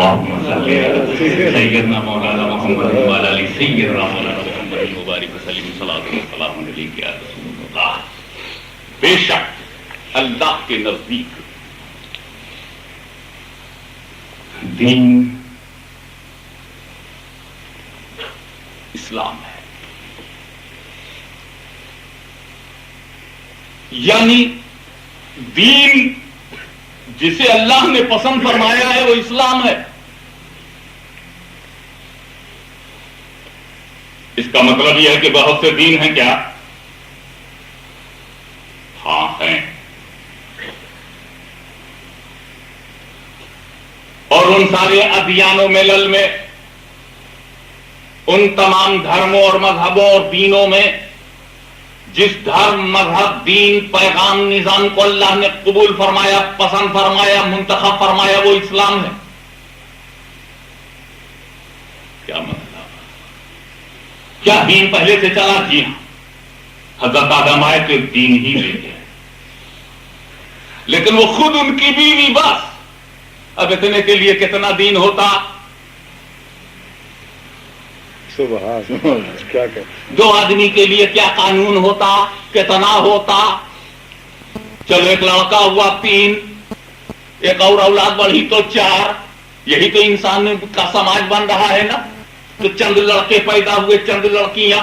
اللهم صل على سيدنا مولانا محمد وعلى ال سيدنا مولانا محمد مبارک وسلم صلاۃ والسلام علیک یا رسول اللہ. بے شک اللہ کے نزدیک دین اسلام ہے، یعنی دین جسے اللہ نے پسند فرمایا ہے وہ اسلام ہے. اس کا مطلب یہ ہے کہ بہت سے دین ہیں کیا؟ ہاں ہیں. اور ان سارے ادیان و ملل میں، ان تمام دھرموں اور مذہبوں اور دینوں میں جس دھرم، مذہب، دین، پیغام، نظام کو اللہ نے قبول فرمایا، پسند فرمایا، منتخب فرمایا وہ اسلام ہے. کیا مطلب؟ کیا دین پہلے سے چلا؟ جی ہاں، حضرت آدم آئے تو دین ہی لے گئے، لیکن وہ خود ان کی بیوی بس. اب اتنے کے لیے کتنا دین ہوتا؟ کیا دو آدمی کے لیے کیا قانون ہوتا، کتنا ہوتا. چلو ایک لڑکا ہوا 3، ایک اور اولاد بڑھی تو 4. یہی تو انسان کا سماج بن رہا ہے نا. تو چند لڑکے پیدا ہوئے، چند لڑکیاں،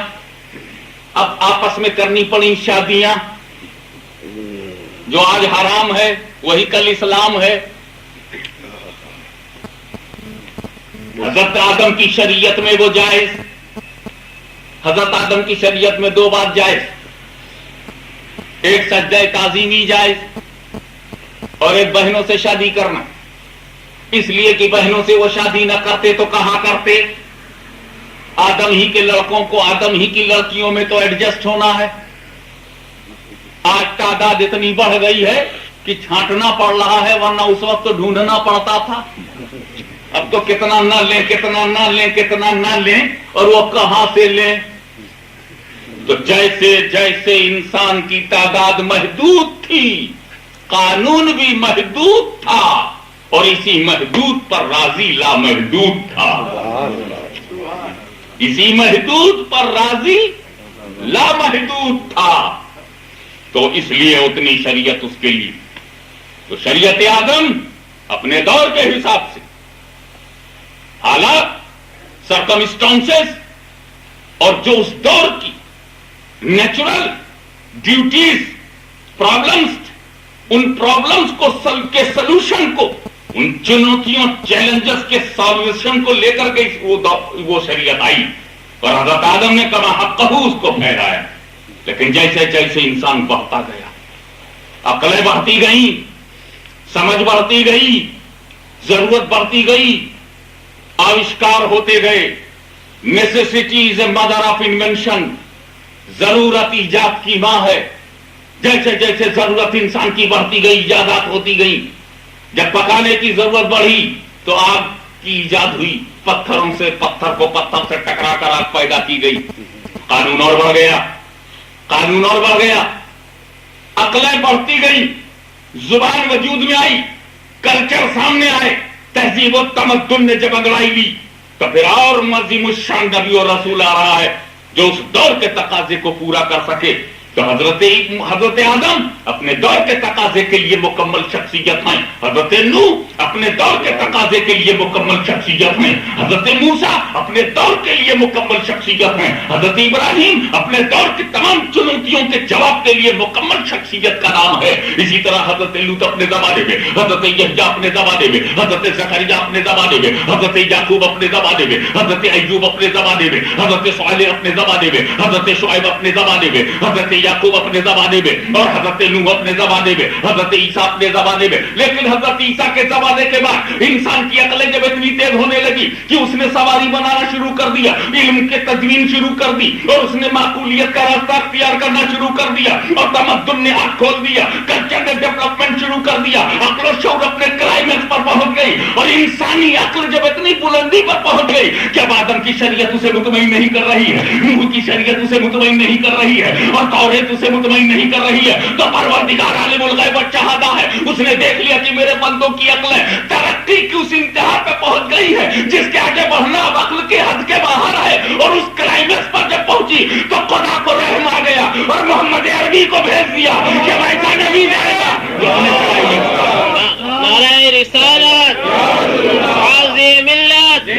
اب آپس میں کرنی پڑی شادیاں. جو آج حرام ہے وہی کل اسلام ہے. حضرت آدم کی شریعت میں وہ جائز، حضرت آدم کی شریعت میں 2 بات جائز. ایک سجدہ تعظیمی جائز اور ایک بہنوں سے شادی کرنا. اس لیے کہ بہنوں سے وہ شادی نہ کرتے تو کہاں کرتے؟ آدم ہی کے لڑکوں کو آدم ہی کی لڑکیوں میں تو ایڈجسٹ ہونا ہے. آج تعداد اتنی بڑھ گئی ہے کہ چھانٹنا پڑ رہا ہے، ورنہ اس وقت تو ڈھونڈنا پڑتا تھا. اب تو کتنا نہ لیں، کتنا نہ لیں، کتنا نہ لیں، اور وہ کہاں سے لیں؟ تو جیسے جیسے انسان کی تعداد محدود تھی، قانون بھی محدود تھا، اور اسی محدود پر راضی لامحدود تھا. اسی محدود پر راضی لامحدود تھا. تو اس لیے اتنی شریعت اس کے لیے. تو شریعت آدم اپنے دور کے حساب سے، حالات، سرکمسٹانسز اور جو اس دور کی نیچرل ڈیوٹیز، پرابلمز، ان پرابلمز کو کے سلوشن کو، ان چنوتیوں، چیلنجز کے سالوشن کو لے کر کے وہ شریعت آئی، اور حضرت آدم نے کما حقہ اس کو پھیلایا. لیکن جیسے جیسے انسان بڑھتا گیا، عقلیں بڑھتی گئیں، سمجھ بڑھتی گئی، ضرورت بڑھتی گئی، آوشکار ہوتے گئے. Necessity is a mother of invention. ضرورت ایجاد کی ماں ہے. جیسے جیسے ضرورت انسان کی بڑھتی گئی، ایجادات ہوتی گئی. جب پکانے کی ضرورت بڑھی تو آگ کی ایجاد ہوئی. پتھروں سے، پتھر کو پتھر سے ٹکرا کر آگ پیدا کی گئی. قانون اور بڑھ گیا، قانون اور بڑھ گیا، عقلیں بڑھتی گئی، زبان وجود میں آئی، کلچر سامنے آئے. تہذیب و تمدن نے جب انگڑائی لی تو پھر اور عظیم الشان نبی اور رسول آ رہا ہے جو اس دور کے تقاضے کو پورا کر سکے. تو حضرت آدم اپنے دور کے تقاضے کے لیے مکمل شخصیت ہیں. حضرت نوح اپنے دور کے تقاضے کے لیے مکمل شخصیت ہیں. حضرت موسیٰ اپنے دور کے لیے مکمل شخصیت ہیں. حضرت ابراہیم اپنے دور کی تمام چنوتیوں کے جواب کے لیے مکمل شخصیت کا نام ہے. اسی طرح حضرت لوط اپنے زمانے میں، حضرت یحییٰ اپنے زمانے میں، حضرت زکریا اپنے زمانے میں، حضرت یعقوب اپنے زمانے میں، حضرت ایوب اپنے زمانے میں، حضرت صالح اپنے زمانے میں، حضرت شعیب اپنے زمانے میں، حضرت یعقوب اپنے زمانے میں، اور حضرت نوح اپنے زمانے میں، حضرت عیسیٰ اپنے زمانے میں. لیکن حضرت عیسیٰ کے زمانے کے بعد انسان کی عقلیں جب اتنی تیز ہونے لگی کہ اس نے سواری بنانا شروع کر دیا، علم کے تدوین شروع کر دی، اور اس نے معقولیت کا راستہ اختیار کرنا شروع کر دیا، اور تمدن نے ہاتھ کھول دیا، کلچر نے ڈیولپمنٹ شروع کر دیا، عقل و شعور اپنے کلائمیکس پر پہنچ گئی، اور انسانی عقل جب اتنی بلندی پر پہنچ گئی کہ اب آدم کی شریعت اسے مطمئن نہیں کر رہی ہے، نوح کی شریعت اسے مطمئن نہیں کر رہی ہے، اور توریت اسے مطمئن نہیں کر رہی ہے، تو پروردگار عالم الغیب والشہادہ ہے، اس نے دیکھ لیا کہ میرے بندوں کی عقلیں ترقی کی اس انتہا پہ پہنچ پہنچ گئی ہے جس کے آگے بڑھنا اب عقل کے حد کے باہر ہے، اور اس کلائمیکس پر جب پہنچی تو خدا کو رحم آ گیا اور محمد عربی کو بھیج دیا کہ ویسا نبی جائے گا۔ نعرہ رسالت، غازی ملت۔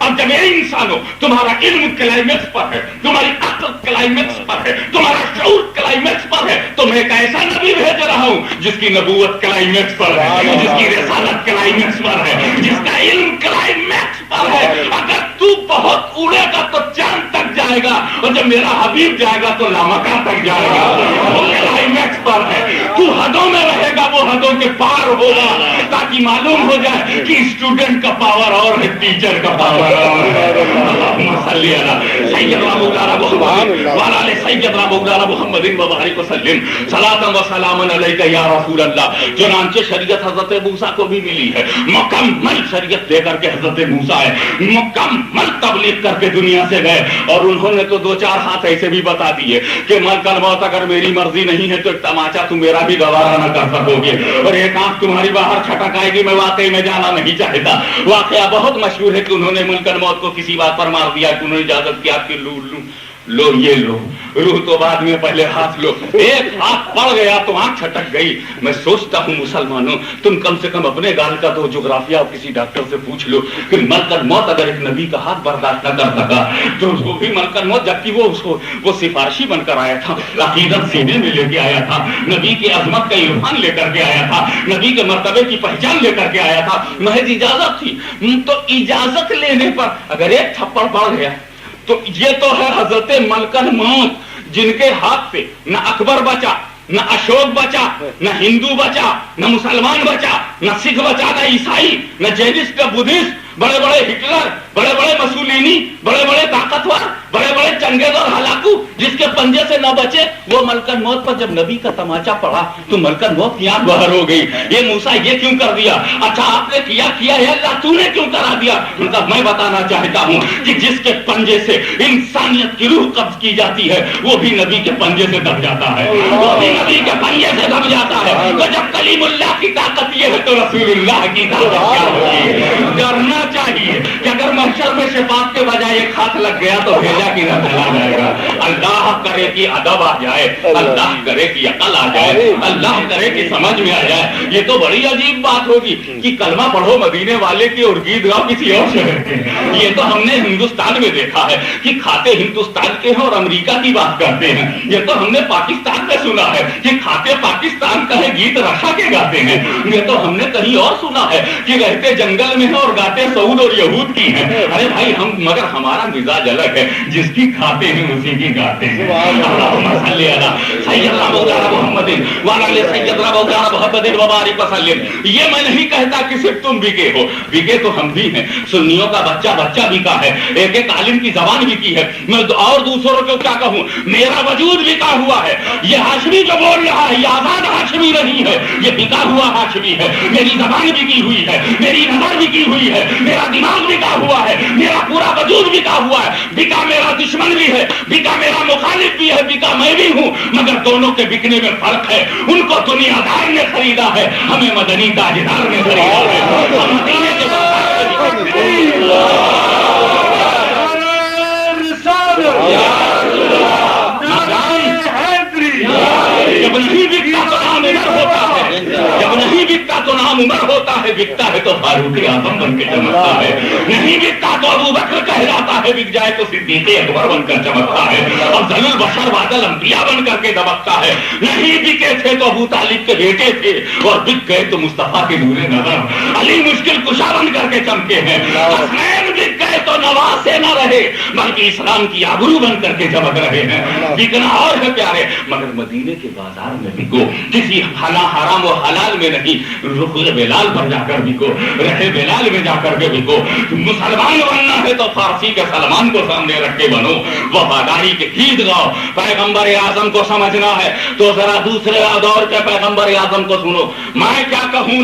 اب جب یہ انسانوں تمہارا علم کلائمیکس پر ہے، تمہاری عقل کلائمیکس پر ہے، تمہارا شعور کلائمیکس پر ہے، تو میں ایک ایسا نبی بھیج رہا ہوں جس کی نبوت کلائمیکس پر ہے، جس کی رسالت کلائمیکس پر ہے، جس کا علم کلائمیکس پر ہے۔ اگر تو بہت اڑے گا تو چاند تک جائے گا، اور جب میرا حبیب جائے گا تو لامکان تک جائے گا۔ وہ کلائمیکس پر ہے، تو حدوں میں رہے گا، وہ حدوں کے پار ہوگا، تاکہ معلوم ہو جائے کہ اسٹوڈنٹ کا پاور اور ہے، ٹیچر کا پاور اور ہے۔ اللہم صلی علی سیدنا مولانا محمد وعلی آل سیدنا مولانا محمد وبارک وسلم صلاۃ و سلام علیک یا رسول اللہ۔ چنانچہ شریعت حضرت موسیٰ کو بھی ملی ہے، مکمل شریعت لے کر کے حضرت موسیٰ ہے مکمل تبلیغ کر کے دنیا سے گئے، اور انہوں نے تو دو چار ہاتھ ایسے بھی بتا دیے کہ ملک الموت اگر میری مرضی نہیں ہے تو ایک تماچا تم میرا بھی گوارا نہ کر سکو گے، اور ایک آنکھ تمہاری باہر چھٹک آئے گی، میں واقعی میں جانا نہیں چاہتا۔ واقعہ بہت مشہور ہے کہ انہوں نے ملک الموت کو کسی بات پر مار دیا کہ انہوں نے اجازت کیا کہ لو یہ لو، روح تو بعد میں، پہلے ہاتھ لو۔ ایک ہاتھ پڑ گیا تو آنکھ چھٹک گئی۔ میں سوچتا ہوں مسلمانوں، تم کم سے کم اپنے گال کا تو جغرافیہ اور کسی ڈاکٹر سے پوچھ لو کہ ملک الموت اگر ایک نبی کا ہاتھ برداشت نہ کر سکا تو وہ بھی ملک الموت، جبکہ وہ سفارشی بن کر آیا تھا، عقیدت سینے میں لے کے آیا تھا، نبی کی عظمت کا عرفان لے کر کے آیا تھا، نبی کے مرتبے کی پہچان لے کر کے آیا تھا، محض اجازت تھی۔ تو اجازت لینے پر اگر ایک تھپڑ پڑ گیا تو یہ تو ہے حضرت ملک الموت، جن کے ہاتھ سے نہ اکبر بچا، نہ اشوک بچا، نہ ہندو بچا، نہ مسلمان بچا، نہ سکھ بچا، نہ عیسائی، نہ جینسٹ، نہ بدھسٹ، بڑے بڑے ہٹلر، بڑے بڑے مسولینی، بڑے بڑے طاقتور، بڑے بڑے چنگیز اور ہلاکو، جس کے پنجے سے نہ بچے، وہ ملک الموت پر جب نبی کا تماچا پڑا تو ملک الموت کی آنکھ باہر ہو گئی۔ یہ موسیٰ یہ کیوں کر دیا؟ اچھا آپ نے کیا ہے اللہ، تو نے کیوں کرا دیا؟ میں بتانا چاہتا ہوں کہ جس کے پنجے سے انسانیت کی روح قبض کی جاتی ہے وہ بھی نبی کے پنجے سے دب جاتا ہے، وہ بھی نبی کے پنجے سے دب جاتا ہے۔ تو جب کلیم اللہ کی طاقت یہ ہے تو رسول اللہ کی طاقت کیا ہوگی؟ ڈرنا چاہیے کہ اگر محشر میں شفاعت کے بجائے ایک ہاتھ لگ گیا تو بھیجا کی نہ چلا جائے گا۔ اللہ کرے کہ ادب آ جائے، اللہ کرے کہ عقل آ جائے، اللہ کرے کہ سمجھ میں آ جائے۔ یہ تو بڑی عجیب بات ہوگی کہ کلمہ پڑھو مدینے والے کی اور گیت گاؤ کسی اور شہر کے۔ یہ تو ہم نے ہندوستان میں دیکھا ہے کہ کھاتے ہندوستان کے ہیں اور امریکہ کی بات کرتے ہیں۔ یہ تو ہم نے پاکستان میں سنا ہے کہ کھاتے پاکستان کا ہے، گیت رشا کے گاتے ہیں۔ یہ تو ہم نے کہیں اور سنا ہے کہ رہتے جنگل میں ہیں اور گاتے سعود اور یہود کی ہیں۔ ارے بھائی مگر ہمارا مزاج الگ ہے، جس کی کھاتے ہیں اسی کی گاتے ہیں۔ اللہم صلی علی سیدنا مولانا محمد وعلی آل سیدنا مولانا محمد وبارک وسلم۔ یہ میں نہیں کہتا کہ صرف تم بکے ہو، بکے تو ہم بھی ہیں، سنیوں کا بچہ بکا ہے، ایک ایک عالم کی زبان بکی ہے۔ میں اور دوسروں کو کیا کہوں، میرا وجود بکا ہوا ہے۔ یہ ہاشمی جو بول رہا ہے یہ آزاد ہاشمی نہیں ہے، یہ بکا ہوا ہاشمی ہے۔ میری زبان بکی ہوئی ہے، میری نظر بکی ہوئی ہے، میرا دماغ بکا ہوا ہے، میرا پورا وجود بکا ہوا ہے۔ بکا میرا دشمن بھی ہے، بکا میرا مخالف بھی ہے، بکا میں بھی ہوں، مگر دونوں کے بکنے میں فرق ہے۔ ان کو دنیا دار نے خریدا ہے، ہمیں مدنی تاجدار نے خریدا ہے۔ ہم مدینے کے جب نہیں بکتا تو نام عمر ہوتا ہے، جب نہیں بکتا تو نام عمر ہوتا ہے، بکتا ہے تو فاروق اعظم بن کے چمکتا ہے، نہیں بکتا تو ابو بکر کہلاتا ہے، بک جائے تو صدیق اکبر بن کر چمکتا ہے، افضل البشر بعد الانبیاء بن کر کے دبکتا ہے۔ نہیں بکے تھے تو ابو طالب کے بیٹے تھے، اور بک گئے تو مصطفیٰ کے نور نظر علی مشکل کشا بن کر کے چمکے ہیں۔ حسنین بک گئے تو نواسے نہ رہے بلکہ اسلام کی آبرو بن کر کے چمک رہے ہیں۔ بکنا اور ہے پیارے، مگر مدینے کے بازار میں بکو، کسی حرام و حلال میں نہیں، رخ بلال پر جا کر بکو، رہے بلال میں جا کر کے بکو۔ مسلمان بننا ہے تو فارسی کے سلمان کو سامنے رکھ کے بنو، وفاداری کے گیت گاؤ۔ پیغمبر اعظم کو سمجھنا ہے تو ذرا دوسرے دور کے پیغمبر اعظم کو سنو۔ میں کیا کہوں،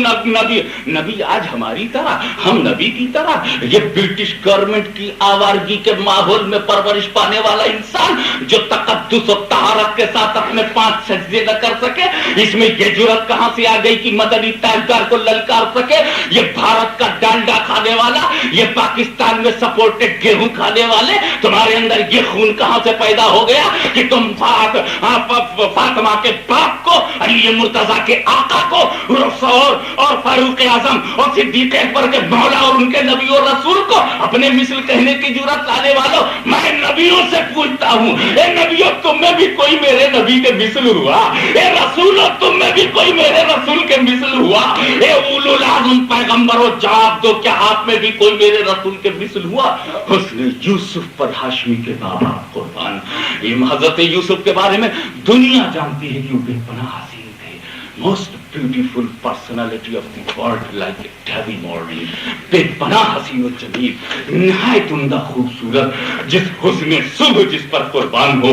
نبی آج ہماری طرح، ہم نبی کی طرح، یہ برٹش گورنمنٹ کی آوارگی کے ماحول میں پرورش پانے والا انسان جو تقدس و طہارت کے ساتھ اپنے 5 سجدے نہ کر سکے، اس میں یہ جرأت کہاں سے آ گئی کہ مدنی تاجدار کو للکار سکے؟ یہ بھارت کا ڈانڈا کھانے کھانے والا، یہ پاکستان میں سپورٹڈ گیہوں کھانے والے، تمہارے اندر یہ خون کہاں سے پیدا ہو گیا کہ تم فاطمہ کے باپ کو، علی مرتضیٰ کے آقا کو اور فاروق اعظم اور صدیق اکبر کے مولا اور ان کے نبی اور رسول کو اپنے مثل کہنے کی جرات لانے والوں، میں نبیوں سے پوچھتا ہوں، اے نبیوں تم میں بھی کوئی میرے نبی کے مثل ہوا؟ اے رسولوں تم میں بھی کوئی میرے رسول کے مثل ہوا؟ اے اولو العزم پیغمبروں جواب دو، کیا آپ میں بھی کوئی میرے رسول کے مثل ہوا؟ حسن یوسف پر ہاشمی کے بابا قربان، یہ حضرت یوسف کے بارے میں دنیا جانتی ہے کہ وہ بے پناہ حسین تھے، most beautiful personality of the world, like a Davy morning, بے پناہ حسین و جمیل، نہایت عمدہ خوبصورت، جس حسن صبح جس پر قربان ہو،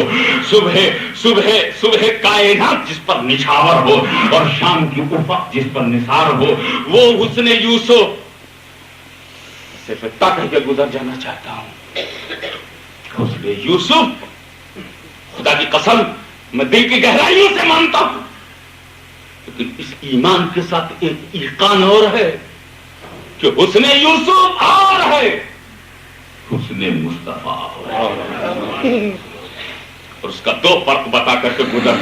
صبح کائنات جس پر نچھاور ہو اور شام کی افق جس پر نثار ہو، وہ حسن یوسف صرف اتنا کہہ کے گزر جانا چاہتا ہوں، حسن یوسف خدا کی قسم میں دل کی گہرائیوں سے مانتا ہوں، لیکن اس ایمان کے ساتھ ایک ایقان اور ہے کہ حسن یوسف اور ہے، حسن مصطفیٰ اور اس کا دو فرق بتا کر کے گزر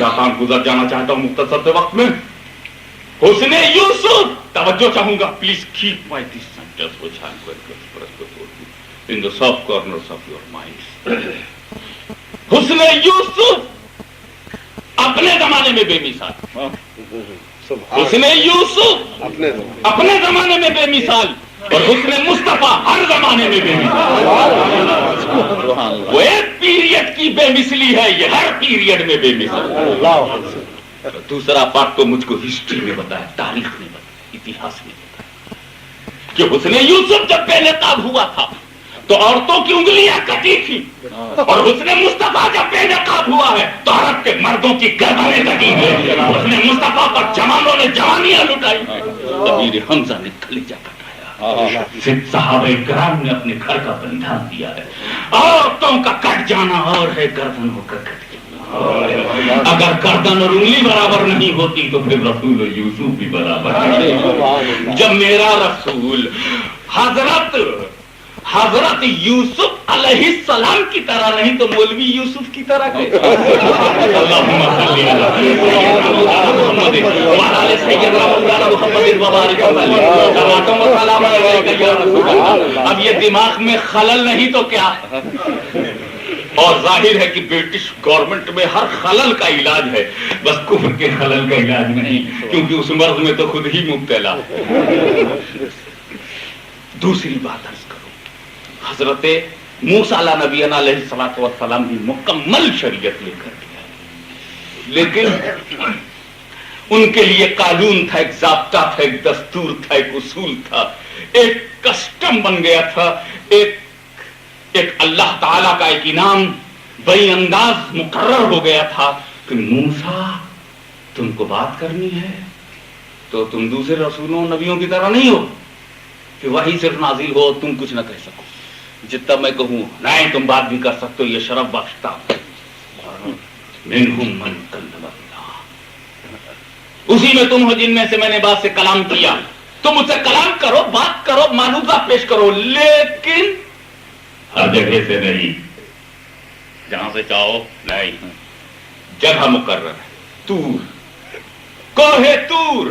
جانا چاہتا ہوں مختصر سے وقت میں۔ حسن یوسف، توجہ چاہوں گا، please keep my this sentence which I am going to express before you in the soft corners of your minds۔ حسن یوسف اپنے زمانے میں بے مثال، حسن یوسف اپنے زمانے میں بے مثال، اور حسن مصطفیٰ ہر زمانے میں بے مثال۔ وہ ایک پیریڈ کی بے مثلی ہے، یہ ہر پیریڈ میں بے مثال۔ دوسرا پارٹ تو مجھ کو ہسٹری میں بتایا، تاریخ میں بتایا، اتہاس میں بتایا کہ حسن یوسف جب بے نقاب ہوا تھا تو عورتوں کی انگلیاں کٹی تھی، اور حسن مصطفیٰ جب بے نقاب ہوا ہے تو عرب کے مردوں کی گردنیں کٹی ہیں۔ حسن مصطفیٰ پر جوانوں نے جوانیاں لٹائی، امیر حمزہ نے کلیجہ کٹایا، صحابہ کرام نے اپنے گھر کا بلیدان دیا ہے۔ عورتوں کا کٹ جانا اور ہے، گردن ہو کر کٹ جانا۔ اگر گردن اور انگلی برابر نہیں ہوتی تو پھر رسول یوسف بھی برابر نہیں۔ جب میرا رسول حضرت یوسف علیہ السلام کی طرح نہیں تو مولوی یوسف کی طرح کہتے ہیں۔ اللہم صلی علی محمد وعلی سیدنا محمد وبارک وسلم۔ اب یہ دماغ میں خلل نہیں تو کیا؟ اور ظاہر ہے کہ برٹش گورنمنٹ میں ہر خلل کا علاج ہے، بس کفر کے خلل کا علاج نہیں، کیونکہ اس مرض میں تو خود ہی مبتلا۔ دوسری بات عرض کرو، حضرت موسیٰ علیہ نبینا علیہ الصلوۃ والسلام بھی مکمل شریعت لے کر گیا، لیکن ان کے لیے قانون تھا، ایک ضابطہ تھا، ایک دستور تھا، ایک اصول تھا، ایک کسٹم بن گیا تھا، ایک اللہ تعالیٰ کا ایک انعام بڑی انداز مقرر ہو گیا تھا کہ موسیٰ تم کو بات کرنی ہے تو تم دوسرے رسولوں نبیوں کی طرح نہیں ہو کہ وہی صرف نازل ہو تم کچھ نہ کہہ سکو، جتنا میں کہوں نہیں تم بات بھی کر سکتے ہو، یہ شرف بخشتا منہم من کلم اللہ، اسی میں تم ہو جن میں سے میں نے بات سے کلام کیا، تم مجھ سے کلام کرو، بات کرو، معروضہ پیش کرو، لیکن ہر جگہ سے نہیں، جہاں سے چاہو نہیں، جگہ مقرر ہے، طور، کوہ طور،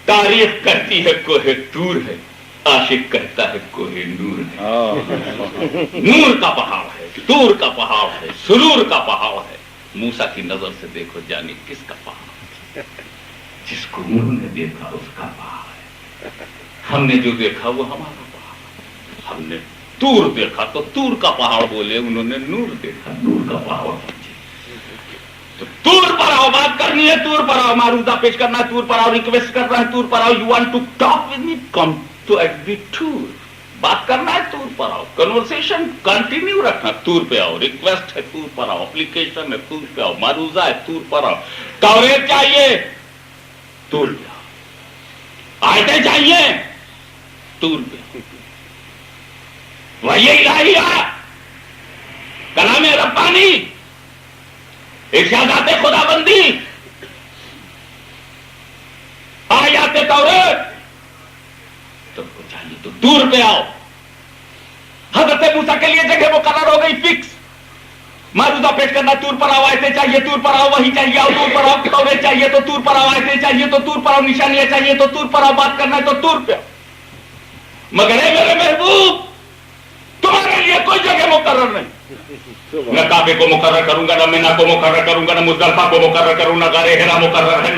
تاریخ کہتی ہے کوہ طور ہے، عاشق کہتا ہے کوہ نور ہے، نور کا پہاڑ ہے، طور کا پہاڑ ہے، سرور کا پہاڑ ہے۔ موسیٰ کی نظر سے دیکھو جانے کس کا پہاڑ ہے؟ جس کو انہوں نے دیکھا اس کا پہاڑ ہے، ہم نے جو دیکھا وہ ہمارا پہاڑ ہے، ہم نے طور دیکھا تو طور کا پہاڑ بولے، انہوں نے نور دیکھا، نور کا پہاڑ سمجھے۔ تو طور پر آؤ، بات کرنی ہے طور پر آؤ، معروضہ پیش کرنا ہے طور پر آؤ، ریکویسٹ کرنا ہے طور پر آؤ، you want to talk with me, come to eat the طور، بات کرنا ہے طور پر آؤ، کنورسیشن کنٹینیو رکھنا، طور پہ آؤ، ریکویسٹ ہے طور پر آؤ، اپلیکیشن ہے طور پہ آؤ، معروضہ ہے طور پر آؤ، توریت چاہیے طور پہ آؤ، آیتیں چاہیے طور پہ آؤ، وحی الہیہ، کلام ربانی، ارشادات خدا بندی، آیات توریت، तुमको चाहिए तो टूर पे आओ। हजरत मूसा के लिए जगह मुकर्रर हो गई फिक्स, मौजूदा पेश करना, टूर पर आओ, ऐसे चाहिए टूर पर आओ, वही चाहिए आओ, टूर पर आओ, तौरे चाहिए तो टूर पर आओ, ऐसे चाहिए तो टूर पर आओ, निशानियां चाहिए तो टूर पर आओ, बात करना है तो टूर पे आओ। मगर ए मेरे महबूब, तुम्हारे लिए कोई जगह मुकर्रर नहीं। न काबे को मुकर्रर करूंगा, न मीना को मुकर्रर करूंगा, न मुजदलिफा को मुकर्रर करूंगा, न गारे हिरा मुकर्रर है,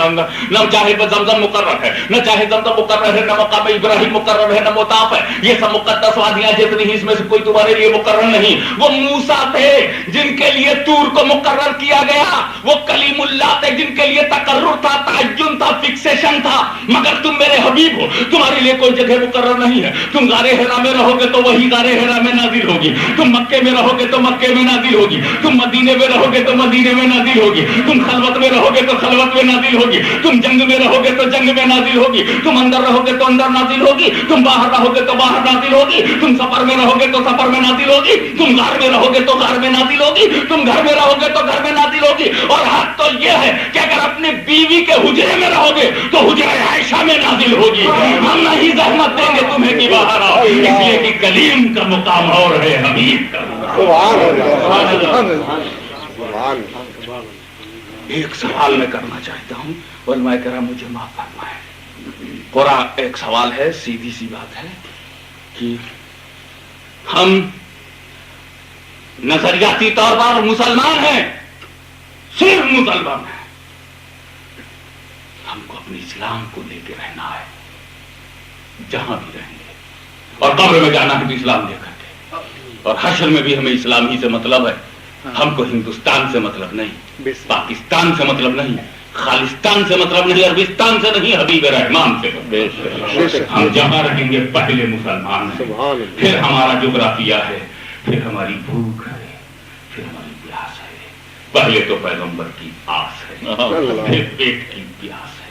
न चाहे जमजम मुकर्रर है, न चाहे जमजम मुकर्रर है, न मकाम इब्राहिम मुकर्रर है, न मुताफ है। ये सब मुकद्दस वादियां जितनी ही, इसमें से कोई तुम्हारे लिए मुकर्रर नहीं। वो मूसा थे जिनके लिए तूर को मुकर्रर किया गया, वो कलीमुल्लाह थे जिनके लिए तकर्रुर था, तअज्जुन था, फिक्सेशन था। मगर तुम मेरे हबीब हो, तुम्हारे लिए कोई जगह मुकर्रर नहीं है। तुम गारे हिरा में रहोगे तो वही गारे हिरा में नाजिल होगी, तुम मक्के में रहोगे तो मक्के में नाजिल होगी, तुम मदीने में रहोगे तो मदीने में नाजिल होगी, तुम खलवत में रहोगे तो खलवत में नाजिल होगी, तुम जंग में रहोगे तो जंग में नाजिल होगी, तुम अंदर रहोगे तो अंदर नाजिल होगी, तुम बाहर रहोगे तो बाहर नाजिल होगी, तुम सफर में रहोगे तो सफर में नाजिल होगी, तुम घर में रहोगे तो घर में नाजिल होगी, तुम घर में रहोगे तो घर में नाजिल होगी। और हाथ तो यह है कि अगर अपनी बीवी के हुजरे में रहोगे तो हुजरे आयशा में नाजिल होगी। हम नहीं जहमत देंगे तुम्हें कि बाहर आओ, इसलिए कि कलीम का मुकाम और है हबीब का। एक सवाल मैं करना चाहता हूं, उलमा करम मुझे माफ फरमाएं। पूरा एक सवाल है, सीधी सी बात है कि हम नजरियाती तौर पर मुसलमान हैं, सिर्फ मुसलमान हैं, हमको अपने इस्लाम को लेकर रहना है जहां भी रहेंगे, और कब्र में जाना है तो इस्लाम लेकर के, और हश्र में भी हमें इस्लाम ही से मतलब है। हमको हिंदुस्तान से मतलब नहीं, पाकिस्तान से मतलब नहीं, खालिस्तान से मतलब नहीं, अरबिस्तान से नहीं, हबीब रहमान से। हम जहां रहेंगे पहले मुसलमान हैं, फिर हमारा जोग्राफिया है, फिर हमारी भूख है, फिर हमारी प्यास है। पहले तो पैगंबर की आस है, फिर पेट की प्यास है।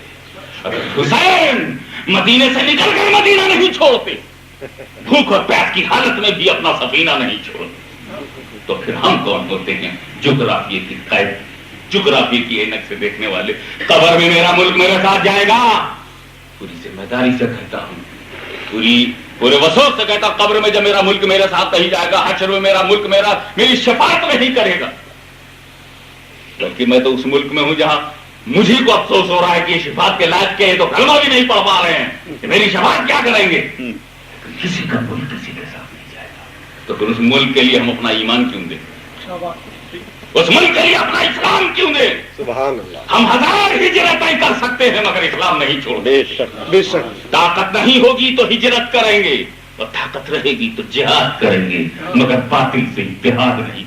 अगर हुसैन मदीने से निकल कर मदीना नहीं छोड़ते, भूख और प्यास की हालत में भी अपना सफीना नहीं छोड़ते, तो फिर हम कौन होते हैं? जुग्राफिये की कैद, जुग्राफिये की ऐनक से देखने वाले। कब्र में मेरा मुल्क मेरे साथ जाएगा, पूरी जिम्मेदारी से कहता हूं, पूरे वसूख से कहता हूं, कब्र में जब मेरा मुल्क मेरे साथ नहीं जाएगा, हश्र में मेरा मुल्क मेरी शफाअत नहीं करेगा। बल्कि मैं तो उस मुल्क में हूं जहां मुझे को अफसोस हो रहा है कि ये शफाअत के लायक के तो कलमा भी नहीं पढ़ पा रहे हैं, मेरी शफाअत क्या करेंगे? किसी का मुल्क किसी के साथ नहीं जाएगा, तो फिर उस मुल्क के लिए हम अपना ईमान क्यों दें? उस मुल्क के लिए अपना इस्लाम क्यों दें? सुभान अल्लाह। हम 1000 हिजरतें कर सकते हैं मगर इस्लाम नहीं छोड़ते। बेशक ताकत नहीं होगी तो हिजरत करेंगे, और ताकत रहेगी तो जिहाद करेंगे, मगर बातिल से इत्तेहाद नहीं।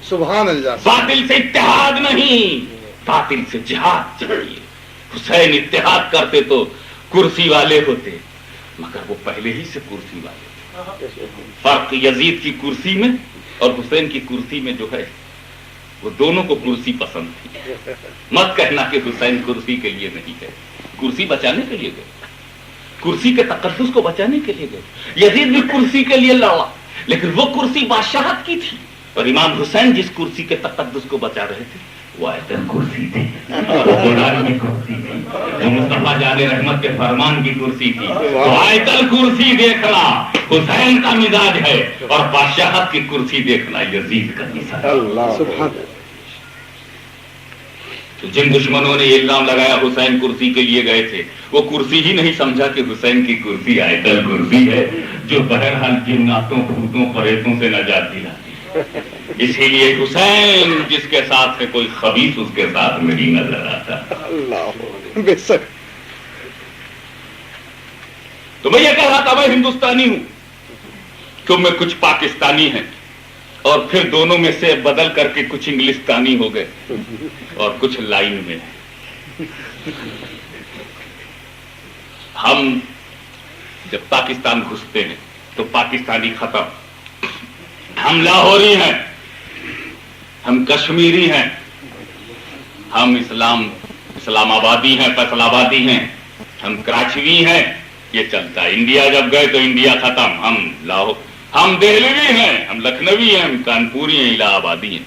सुभान अल्लाह। बातिल से इत्तेहाद नहीं, बातिल से जिहाद चाहिए। हुसैन इत्तेहाद करते तो कुर्सी वाले होते, मगर वो पहले ही से कुर्सी वाले थे। फर्क यजीद की कुर्सी में और हुसैन की कुर्सी में जो है, वो दोनों को कुर्सी पसंद थी। मत कहना कि हुसैन कुर्सी के लिए नहीं गए, कुर्सी बचाने के लिए गए, कुर्सी के तकद्दुस को बचाने के लिए गए। यजीद भी कुर्सी के लिए लड़ा, लेकिन वो कुर्सी बादशाहत की थी, और इमाम हुसैन जिस कुर्सी के तकद्दुस को बचा रहे थे वो आयतल कुर्सी थी, वो कुरान की कुर्सी थी, वो मुस्तफा जाने रहमत के फरमान की कुर्सी थी। तो आयतल कुर्सी देखना हुसैन का मिजाज है, और बादशाहत की कुर्सी देखना यजीद का मिजाज। अल्लाह सुभान। तो जिन दुश्मनों ने इल्जाम लगाया हुसैन कुर्सी के लिए गए थे, वो कुर्सी ही नहीं समझा कि हुसैन की कुर्सी आयतल कुर्सी है, जो बहरहाल जिन्नातों, भूतों, परेतों से नजात दिलाती। इसीलिए हुसैन जिसके साथ है कोई खबीस उसके साथ नहीं नजर आता। अल्लाह बेशक। तो मैं ये कह रहा था, मैं हिंदुस्तानी हूं, तुम में कुछ पाकिस्तानी हैं, और फिर दोनों में से बदल करके कुछ इंग्लिस्तानी हो गए, और कुछ लाइन में। हम जब पाकिस्तान घुसते हैं तो पाकिस्तानी खत्म, हम लाहौरी हैं, हम कश्मीरी हैं, हम इस्लामाबादी हैं, फैसलाबादी हैं, हम कराचवी हैं, ये चलता है। इंडिया जब गए तो इंडिया खत्म, हम लाहौर, हम देहलवी हैं, हम लखनवी हैं, हम कानपुरी हैं, इलाहाबादी हैं।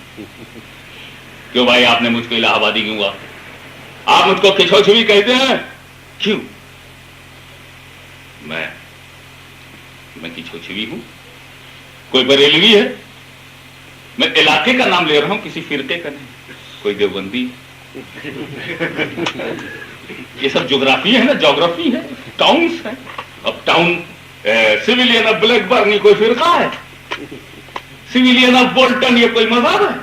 क्यों भाई आपने मुझको इलाहाबादी क्यों कहा? आप मुझको खिचौछवी कहते हैं क्यों? मैं मैं की छोछवी हूं, कोई बरेलवी है, मैं इलाके का नाम ले रहा हूं, किसी फिरके का नहीं, कोई देवबंदी। ये सब ज्योग्राफी है ना, ज्योग्राफी है, टाउन्स है। अब टाउन सिविलियन ऑफ ब्लैकबर्न ये कोई फिरका है, सिविलियन ऑफ बोल्टन ये कोई मजहब है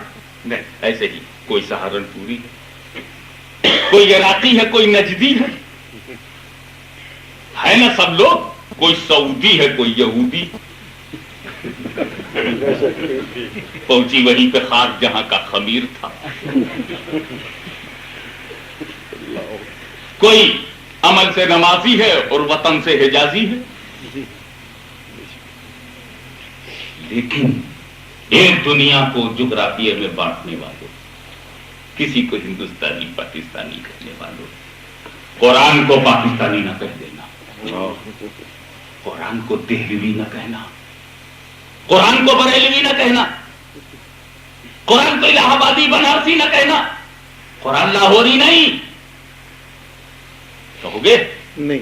नहीं। ऐसे ही कोई सहारनपुरी है, कोई इराकी है, कोई नजदी है ना सब लोग, कोई सऊदी है, कोई यहूदी। पहुंची वहीं पे खाक जहां का खमीर था। कोई अमल से नमाजी है और वतन से हिजाजी है। लेकिन एक दुनिया को जुग्राफिया में बांटने वालों, किसी को हिंदुस्तानी पाकिस्तानी कहने वालों, कुरान को पाकिस्तानी न कह देना, कुरान को देहलवी न कहना, कुरान को बरेलवी न कहना, कुरान को इलाहाबादी बनारसी न कहना, कुरान लाहौरी नहीं कहोगे? नहीं।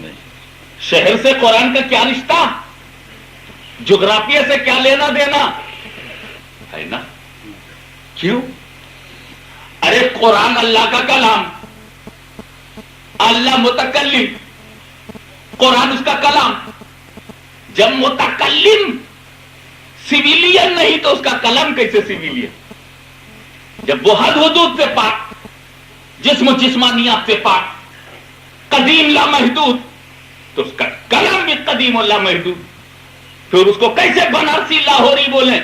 शहर से कुरान का क्या रिश्ता, ज्योग्राफिया से क्या लेना देना है ना? क्यों? अरे कुरान अल्लाह का कलाम, अल्लाह मुतकल्लिम, कुरान उसका कलाम। जब मुतकल्लिम सिविलियन नहीं तो उसका कलाम कैसे सिविलियन? जब वो हद हुदूद से पाक, जिस्म जिस्मानियात से पाक, कदीम ला महदूद, तो उसका कलाम भी कदीम और ला महदूद। फिर उसको कैसे बनारसी लाहौरी बोले?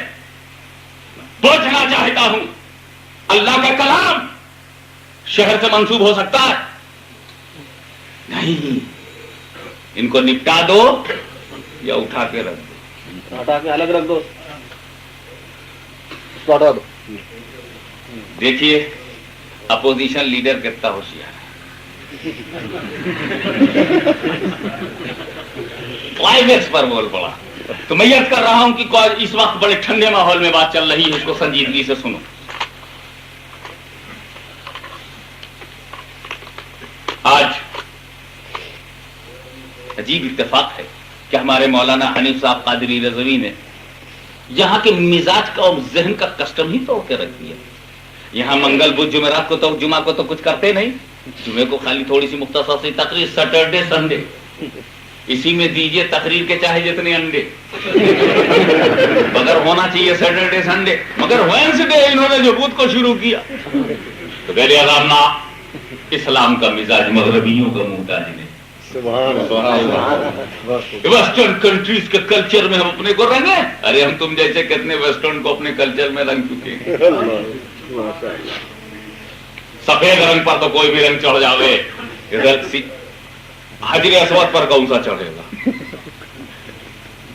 पूछना चाहता हूं, अल्लाह का कलाम शहर से मंसूब हो सकता है? नहीं। इनको निपटा दो या उठा के रख दो, हटा के अलग रख दो, हटा दो। देखिए अपोजिशन लीडर कितना होशियार है। क्लाइमेक्स पर बोल पड़ा। तो मैं याद कर रहा हूं कि इस वक्त बड़े ठंडे माहौल में बात चल रही है, इसको संजीदगी से सुनो। आज अजीब इत्तेफाक है कि हमारे मौलाना हनीफ साहब कादरी रज़वी ने यहां के मिजाज का और जहन का कस्टम ही तोड़ के रख दिया। यहां मंगल बुध जुमेरात को तो जुमा को तो कुछ करते नहीं, जुमे को खाली थोड़ी सी मुख्तसर सी तकरीर, सैटरडे संडे इसी में दीजिए तकरीर के चाहे जितने अंडे, मगर होना चाहिए सैटरडे संडे। मगर वेडनेसडे इन्होंने जो बुध को शुरू किया तो पहले ना इस्लाम का मिजाज मगरबियों का मुहताज नहीं। वेस्टर्न कंट्रीज के कल्चर में हम अपने को रंगे। अरे हम तुम जैसे कितने वेस्टर्न को अपने कल्चर में रंग चुके हैं। सफेद रंग पर तो कोई भी रंग चढ़ जावे, इधर हाजिर असवद पर कौन सा चढ़ेगा?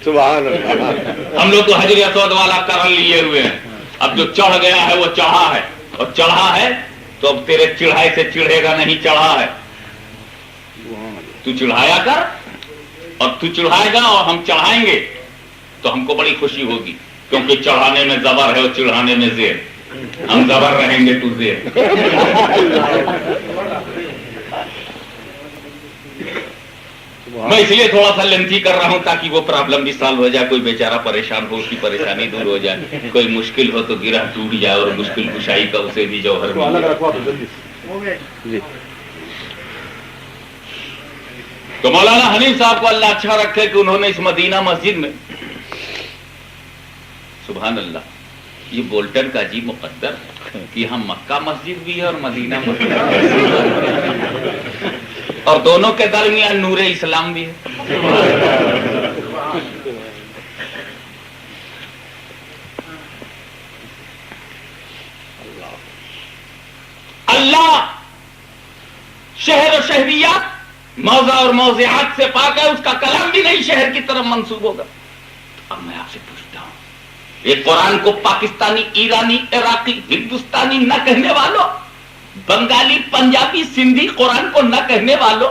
सुभान अल्लाह। हम लोग तो हाजिर असवद वाला करण लिए हुए हैं। अब जो चढ़ गया है वो चढ़ा है, और चढ़ा है तो अब तेरे चिढ़ाई से चिढ़ेगा नहीं, चढ़ा है तू चिढ़ाया कर, और तू चिढ़ाएगा और हम चढ़ाएंगे तो हमको बड़ी खुशी होगी, क्योंकि चढ़ाने में जबर है और चिढ़ाने में जेर। हम जबर रहेंगे, तू जेर। मैं इसलिए थोड़ा सा लेंथी कर रहा हूं ताकि वो प्रॉब्लम भी सॉल्व हो जाए, कोई बेचारा परेशान हो उसकी परेशानी दूर हो जाए, कोई मुश्किल हो तो गिरह टूट जाए और मुश्किल कुशाई का उसे भी जौहर मिल जाए। तो मौलाना हनीफ साहब को अल्लाह अच्छा रखे कि उन्होंने इस मदीना मस्जिद में, सुभान अल्लाह, ये बोल्टन का जी मुकद्दर कि हम मक्का मस्जिद भी है और मदीना मस्जिद, और दोनों के दरमियान नूरे इस्लाम भी है। अल्लाह शहर और शहरियात, मौजा और मौज़ियात से पाक है, उसका कलाम भी नहीं शहर की तरफ मंसूब होगा। अब मैं आपसे पूछता हूं, ये कुरान को पाकिस्तानी, ईरानी, इराकी, हिंदुस्तानी न कहने वालों, बंगाली, पंजाबी, सिंधी कुरान को न कहने वालों,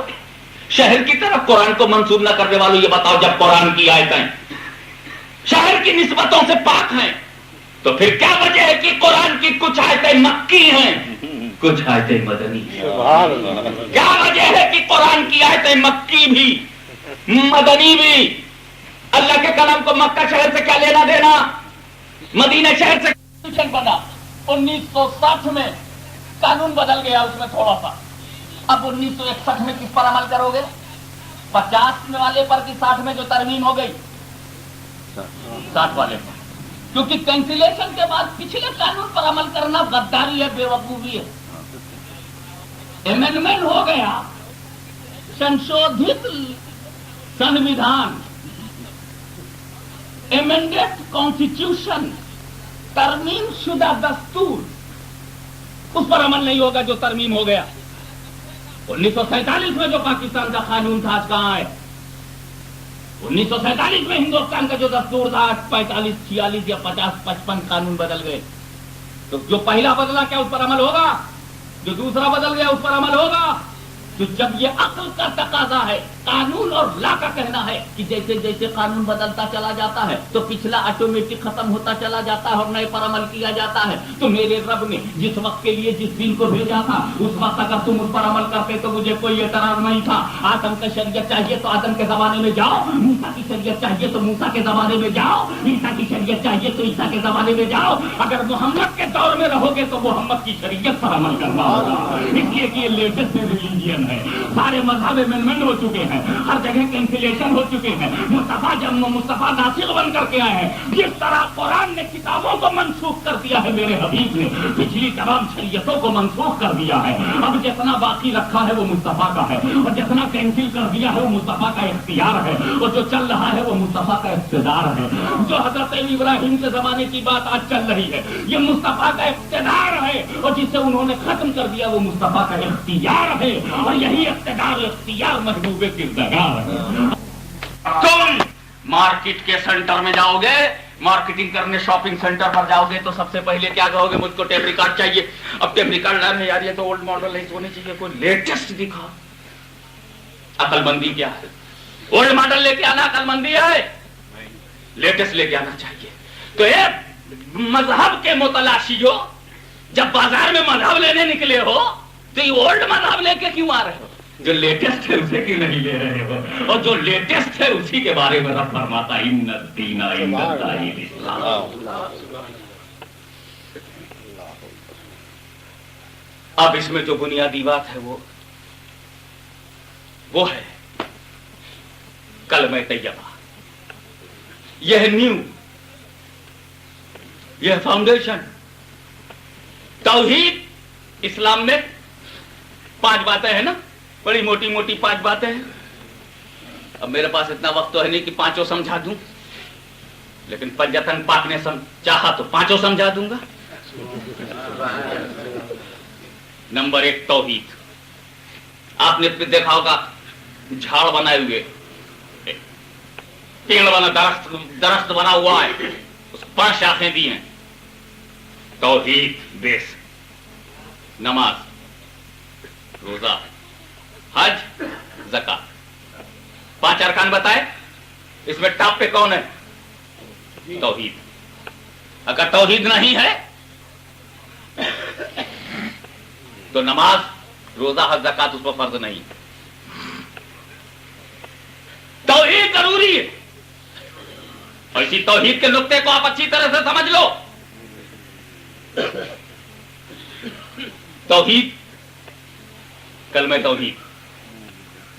शहर की तरफ कुरान को मंसूब न करने वालों, ये बताओ जब कुरान की आयतें शहर की निस्बतों से पाक हैं तो फिर क्या वजह है कि कुरान की कुछ आयतें मक्की हैं, कुछ आयतें मदनी हैं? क्या वजह है कि कुरान की आयतें मक्की भी, मदनी भी, اللہ کے کلام کو مکہ شہر سے کیا لینا دینا؟ مدینہ شہر سے بنا 1960 میں قانون بدل گیا اس میں تھوڑا سا. اب 1961 میں کس پر عمل کرو گے؟ 50 والے پر کہ 60 میں جو ترمیم ہو گئی؟ 60 والے پر. کیونکہ کینسلیشن کے بعد پچھلے قانون پر عمل کرنا غداری ہے، بے وقوفی ہے. امینڈمنٹ ہو گیا، سنشودھت سنویدھان، ایمنڈڈ کانسٹیٹیوشن، ترمیم شدہ دستور، اس پر عمل نہیں ہوگا جو ترمیم ہو گیا. 1947 میں جو پاکستان کا قانون تھا آج کہاں ہے؟ 1947 میں ہندوستان کا جو دستور تھا آج 45 46 یا 50 55 قانون بدل گئے. تو جو پہلا بدلا کیا اس پر عمل ہوگا؟ جو دوسرا بدل گیا اس پر عمل ہوگا؟ تو جب یہ عقل کا تقاضا ہے، قانون اور لا کا کہنا ہے کہ جیسے جیسے قانون بدلتا چلا جاتا ہے تو پچھلا آٹومیٹک ختم ہوتا چلا جاتا ہے اور نئے پر عمل کیا جاتا ہے. تو میرے رب نے جس وقت کے لیے جس دن کو بھیجا تھا اس وقت اگر تم اس پر عمل کرتے تو مجھے کوئی اعتراض نہیں تھا. آدم کا شریعت چاہیے تو آدم کے زمانے میں جاؤ، موسیٰ کی شریعت چاہیے تو موسیٰ کے زمانے میں جاؤ، عیسیٰ کی شریعت چاہیے تو عیسیٰ کے زمانے میں جاؤ. اگر محمد کے دور میں رہو گے تو محمد کی شریعت پر عمل کرنا ہوگا. اس لیے کہ یہ لیٹسٹ ریلیجن ہے. سارے مذہب امینڈمنٹ ہو چکے ہیں، ہر جگہ کینسلیشن ہو چکے ہیں. مصطفیٰ ناسخ بن کر کے آئے ہیں. جس طرح قرآن نے کتابوں کو منسوخ کر دیا ہے، میرے حبیب نے پچھلی تمام شریعتوں کو منسوخ کر دیا ہے. اب جتنا باقی رکھا ہے وہ مصطفیٰ کا ہے، اور جتنا کینسل کر دیا ہے وہ مصطفیٰ کا اختیار ہے، اور جو چل رہا ہے وہ مصطفیٰ کا اقتدار ہے. جو حضرت ابراہیم کے زمانے کی بات آج چل رہی ہے یہ مصطفیٰ کا اقتدار ہے، اور جسے انہوں نے ختم کر دیا وہ مصطفیٰ کا اختیار ہے. اور یہی اقتدار اختیار محبوب کردگار ہے. تم مارکیٹ کے سینٹر میں جاؤ گے، مارکیٹنگ کرنے شاپنگ سینٹر پر جاؤ گے تو سب سے پہلے کیا کہو گے؟ مجھ کو ٹیپ ریکارڈ چاہیے. اب ٹیپ ریکارڈ ہے یار، یہ تو اولڈ ماڈل ہے، ہونے چاہیے کوئی لیٹسٹ دکھا. عقل مندی کیا ہے؟ اولڈ ماڈل لے کے آنا عقل مندی ہے؟ لیٹسٹ لے کے آنا چاہیے. تو یہ مذہب کے متلاشی ہو، جب بازار میں مذہب لینے نکلے ہو تو یہ اولڈ مذہب لے کے کیوں آ رہے ہو؟ جو لیٹسٹ ہے اسے کیوں نہیں لے رہے ہو؟ اور جو لیٹسٹ ہے اسی کے بارے میں رب فرماتا ہے ان الدین عند اللہ الاسلام. اب اس میں جو بنیادی بات ہے وہ ہے کلمہ طیبہ. یہ نیو، یہ فاؤنڈیشن. توحید اسلام میں 5 باتیں ہیں نا، بڑی موٹی موٹی 5 باتیں ہیں. اب میرے پاس اتنا وقت تو ہے نہیں کہ 5 سمجھا دوں، لیکن پنجتن پاک نے چاہا تو 5 سمجھا دوں گا. نمبر 1 توحید. آپ نے دیکھا ہوگا جھاڑ بنائے ہوئے، پیڑ بنا، درخت بنا ہوا ہے، اس 5 شاخیں دی ہیں. توحید بیس. نماز، روزہ، حج، زکات، 5 ارکان بتائے. اس میں ٹاپ پہ کون ہے؟ توحید. اگر توحید نہیں ہے تو نماز، روزہ، حج، زکات اس پر فرض نہیں. توحید ضروری ہے. اور اسی توحید کے نقطے کو آپ اچھی طرح سے سمجھ لو. توحید، کلمہ توحید.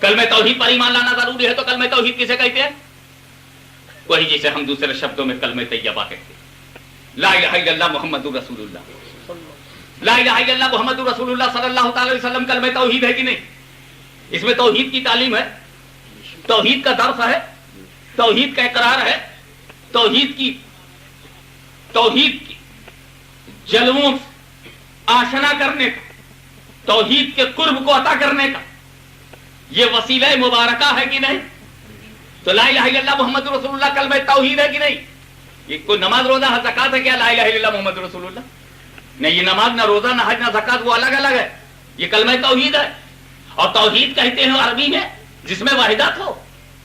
کلمہ توحید پر ایمان لانا ضروری ہے. تو کلمہ توحید کسے کہتے ہیں؟ وہی جسے ہم دوسرے شبدوں میں کلمہ طیبہ کہتے ہیں. لا الہ الا اللہ محمد رسول اللہ. لا الہ الا اللہ محمد رسول اللہ صلی اللہ تعالی وسلم کلمہ توحید ہے کہ نہیں؟ اس میں توحید کی تعلیم ہے، توحید کا درس ہے، توحید کا اقرار ہے، توحید کی جلووں آشنا کرنے کا، توحید کے قرب کو عطا کرنے کا یہ وسیلہ مبارکہ ہے کہ نہیں؟ تو لا الہ الا اللہ محمد رسول اللہ کلمہ توحید ہے کہ نہیں؟ یہ کوئی نماز، روزہ، حج، زکات ہے کیا لا الہ الا اللہ محمد رسول اللہ؟ نہیں، یہ نماز، نہ روزہ، نہ حج، نہ زکات، وہ الگ الگ ہے. یہ کلمہ توحید ہے. اور توحید کہتے ہیں عربی میں جس میں وحدت ہو،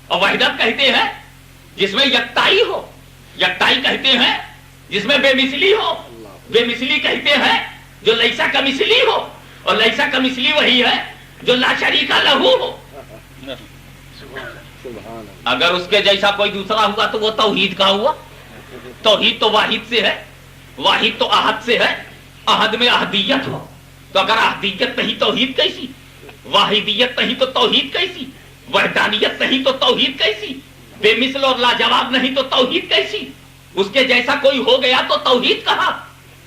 اور وحدت کہتے ہیں جس میں یکتائی ہو. یکتائی کہتے ہیں جس میں بے مثلی ہو. بے مثلی کہتے ہیں جو لیسا کمثلی ہو، اور لیسا کمثلی وہی ہے جو لا شریک لہو ہو. اگر اس کے جیسا کوئی دوسرا ہوا تو وہ توحید کا ہوا. توحید تو واحد سے ہے, واحد تو احد سے ہے, احد میں احدیت ہو. تو اگر احدیت نہیں توحید کیسی, واحدیت نہیں تو توحید کیسی, وحدانیت نہیں تو توحید کیسی, بے مثل اور لاجواب نہیں تو توحید کیسی. اس کے جیسا کوئی ہو گیا تو توحید کہا,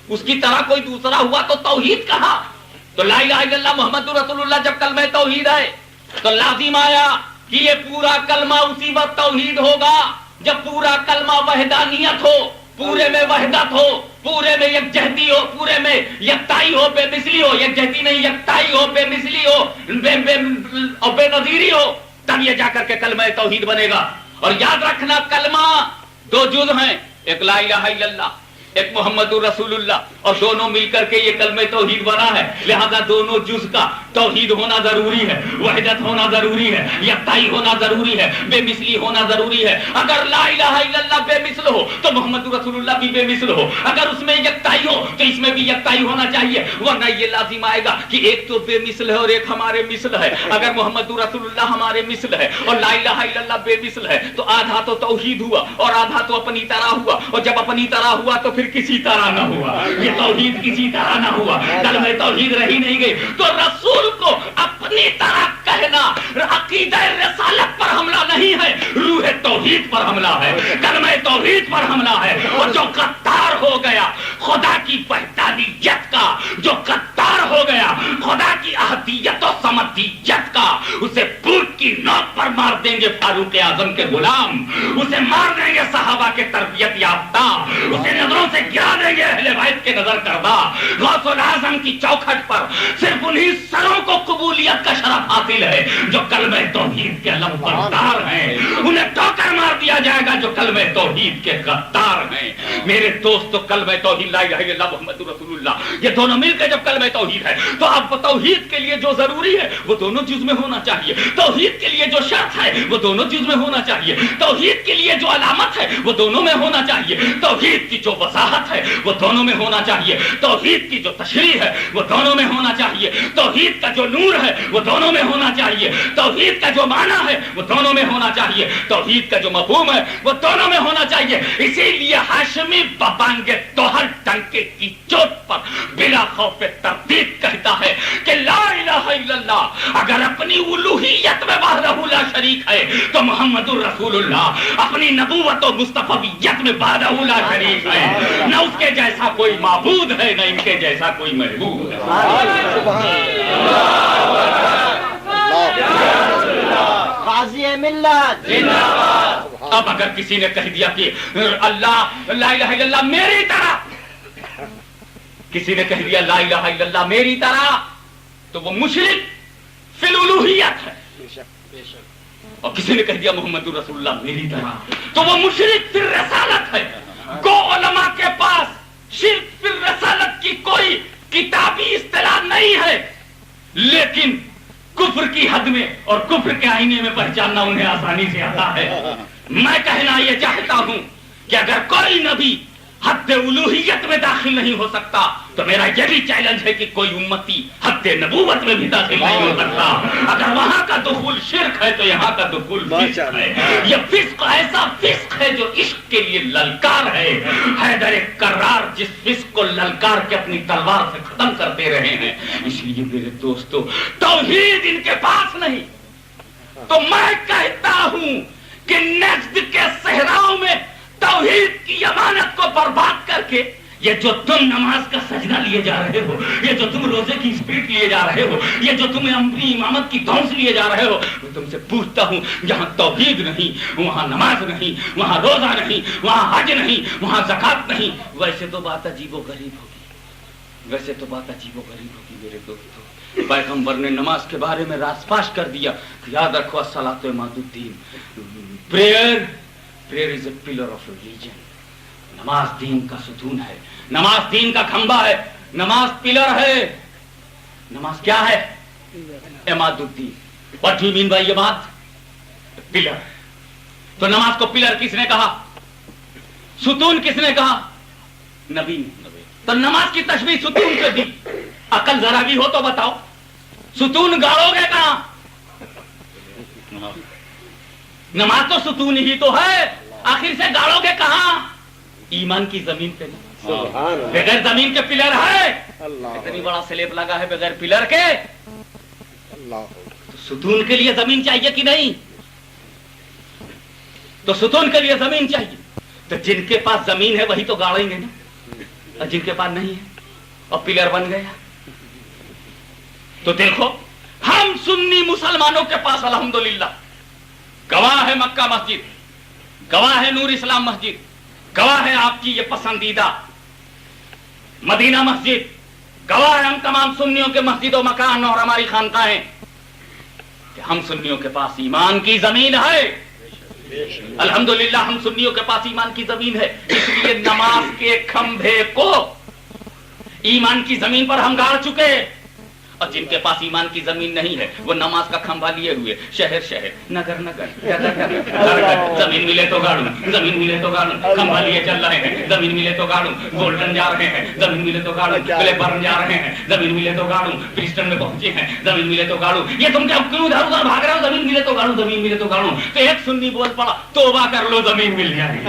اس کی طرح کوئی دوسرا ہوا تو توحید کہا. تو لا الہ الا اللہ محمد رسول اللہ جب کلمہ توحید ہے تو لازم آیا کہ یہ پورا کلمہ اسی وقت توحید ہوگا جب پورا کلمہ وحدانیت ہو, پورے میں وحدت ہو, پورے میں یکجہتی ہو, پورے میں یکتائی ہو, بے مثلی ہو. یکجہتی نہیں, یکتائی ہو, بے مثلی ہو, بے نظیری ہو, تب یہ جا کر کے کلمہ توحید بنے گا. اور یاد رکھنا کلمہ دو جز ہیں, ایک لا الہ الا اللہ, ایک محمد رسول اللہ, اور دونوں مل کر کے یہ کلمہ توحید بنا ہے. لہذا دونوں جز کا توحید ہونا ضروری ہے, وحدت ہونا ضروری ہے, یکتائی ہونا ضروری ہے, بے مثلی ہونا ضروری ہے. اگر لا الہ الا اللہ بے مثل ہو تو محمد رسول اللہ بھی بے مثل ہو. اگر اس میں یکتائی ہو تو اس میں بھی یکتائی ہونا چاہیے, ورنہ یہ لازم آئے گا کہ ایک تو بے مثل ہے اور ایک ہمارے مثل ہے. اگر محمد رسول اللہ ہمارے مثل ہے اور لا الہ الا اللہ بے مثل ہے تو آدھا تو توحید ہوا اور آدھا تو اپنی طرح ہوا, اور جب اپنی طرح ہوا تو پھر کسی طرح نہ ہوا. یہ توحید کسی طرح نہ ہوا, کلمہ توحید رہی نہیں گئی. تو رسول کو اپنی طرح کہنا عقیدہ رسالت پر حملہ نہیں ہے, روح توحید پر حملہ ہے, کلمہ توحید پر حملہ ہے. اور جو غدار ہو گیا خدا کی وحدانیت کا, جو غدار ہو گیا خدا کی احدیت و صمدیت کا, اسے بوٹ کی نوک پر مار دیں گے فاروق اعظم کے غلام, اسے مار دیں گے صحابہ کے تربیت یافتہ, اسے نظروں سے گرا دیں گے اہل بیت کے نظر کردہ. غوث الاعظم کی چوکھٹ پر صرف انہی سروں کو قبولیت کا شرف حاصل ہے جو کلمہ توحید کے علم بردار ہیں. انہیں ٹوکر مار دیا جائے گا جو کلمہ توحید کے غدار ہیں. میرے دوستو, کلمہ توحید لا الہ الا اللہ محمد رسول اللہ یہ دونوں مل کے جب کلمہ توحید ہے تو اب توحید کے لیے جو ضروری ہے وہ دونوں جز میں ہونا چاہیے, توحید کے لیے جو شرط ہے وہ دونوں جز میں ہونا چاہیے, توحید کے لیے جو علامت ہے وہ دونوں میں ہونا چاہیے, توحید کی جو وضاحت ہے وہ دونوں میں ہونا چاہیے, توحید کی جو تشریح ہے وہ دونوں میں ہونا چاہیے, توحید کا جو نور ہے وہ دونوں میں ہونا چاہیے, توحید کا جو معنی ہے وہ دونوں میں ہونا چاہیے, توحید کا جو مفہوم ہے وہ دونوں میں ہونا چاہیے. اسی لیے ہاشمی ببانگ توہر ڈنکے کی چوٹ پر بلا خوف تردید کہتا ہے کہ لا الہ الا اللہ اگر اپنی الوہیت میں وحدہ لا شریک ہے تو محمد الرسول اللہ اپنی نبوت و مصطفیت میں وحدہ لا شریک ہے. نہ اس کے جیسا کوئی معبود ہے, نہ ان کے جیسا کوئی محبوب ہے. غازی ملت اب اگر کسی نے کہہ دیا کہ اللہ لا الہ الا اللہ میری طرح, کسی نے کہہ دیا لا الہ الا اللہ میری طرح, تو وہ مشرک فی الالوہیت ہے. اور کسی نے کہہ دیا محمد رسول اللہ میری طرح تو وہ مشرک فی الرسالت ہے. گو علماء کے پاس شرک فی الرسالت کی کوئی کتابی اصطلاح نہیں ہے, لیکن کفر کی حد میں اور کفر کے آئینے میں پہچاننا انہیں آسانی سے آتا ہے. میں کہنا یہ چاہتا ہوں کہ اگر کوئی نبی حد الوہیت میں داخل نہیں ہو سکتا تو میرا یہ بھی چیلنج ہے کہ کوئی امتی حد نبوت میں بھی داخل نہیں ہو سکتا. اگر وہاں کا دخول شرک ہے تو یہاں کا دخول فسق ہے. یہ فسق ایسا فسق ہے جو عشق کے لیے للکار ہے. حیدر کرار جس فسق کو للکار کے اپنی تلوار سے ختم کرتے رہے ہیں. اس لیے میرے دوستو توحید ان کے پاس نہیں. تو میں کہتا ہوں کہ نجد کے صحراؤں میں توحید کی امانت کو برباد کر کے یہ جو تم نماز کا سجدہ لیے جا رہے ہو, یہ جو تم روزے کی اسپرٹ لیے جا رہے ہو, یہ جو تم اپنی امامت کی دھونس لیے جا رہے ہو, میں تم سے پوچھتا ہوں جہاں توحید نہیں وہاں نماز نہیں, وہاں روزہ نہیں, وہاں حج نہیں, وہاں زکات نہیں. ویسے تو بات عجیب و غریب ہوگی, ویسے تو بات عجیب و غریب ہوگی میرے دوستو. پیغمبر نے نماز کے بارے میں راز پاش کر دیا. یاد رکھو الصلاۃ عماد الدین, prayer is a pillar of religion. نماز دین کا ستون ہے, نماز دین کا کھمبا ہے, نماز پلر ہے. نماز کیا ہے؟ عماد الدین. What do you mean by Imad? Pillar. تو نماز کو پلر کس نے کہا؟ ستون کس نے کہا؟ نبی نے. تو نماز کی تشبیہ ستون سے دی. عقل ذرا بھی ہو تو بتاؤ, ستون گاڑو گے کہاں؟ नमाज तो सुतून ही तो है, आखिर से गाड़ोगे कहां? ईमान की जमीन पे नहीं, बगैर जमीन के पिलर है, इतनी बड़ा स्लेब लगा है बगैर पिलर के, तो सुतून के लिए जमीन चाहिए कि नहीं? तो सुतून के लिए जमीन चाहिए। तो जिनके पास जमीन है वही तो गाड़ेंगे ना, और जिनके पास नहीं है और पिलर बन गया। तो देखो, हम सुन्नी मुसलमानों के पास अल्हम्दुलिल्लाह गवाह है मक्का मस्जिद, गवाह है नूर इस्लाम मस्जिद, गवाह है आपकी ये पसंदीदा मदीना मस्जिद, गवाह है हम तमाम सुन्नियों के मस्जिदों मकान और हमारी खानकाहें कि हम सुन्नियों के पास ईमान की जमीन है। अल्हम्दुलिल्लाह हम सुन्नियों के पास ईमान की जमीन है, इसलिए नमाज के खंभे को ईमान की जमीन पर हम गाड़ चुके। और जिनके पास ईमान की जमीन नहीं है वो नमाज का खंभा लिए हुए शहर शहर नगर नगर जमीन मिले तो गाड़ू, जमीन मिले तो गाड़ू, खंभा लिए चल रहे हैं, जमीन मिले तो गाड़ू, गोल्डन जा रहे हैं, जमीन मिले तो गाड़ू, ब्लैकबर्न जा रहे हैं, जमीन मिले तो गाड़ू, प्रिस्टन में पहुंचे हैं, जमीन मिले तो गाड़ू। ये तुम क्या क्यों उधर उधर भाग रहे हो? जमीन मिले तो गाड़ू, जमीन मिले तो गाड़ू। तो एक सुन्नी बोल पड़ा, तौबा कर लो, जमीन मिल जाएगी।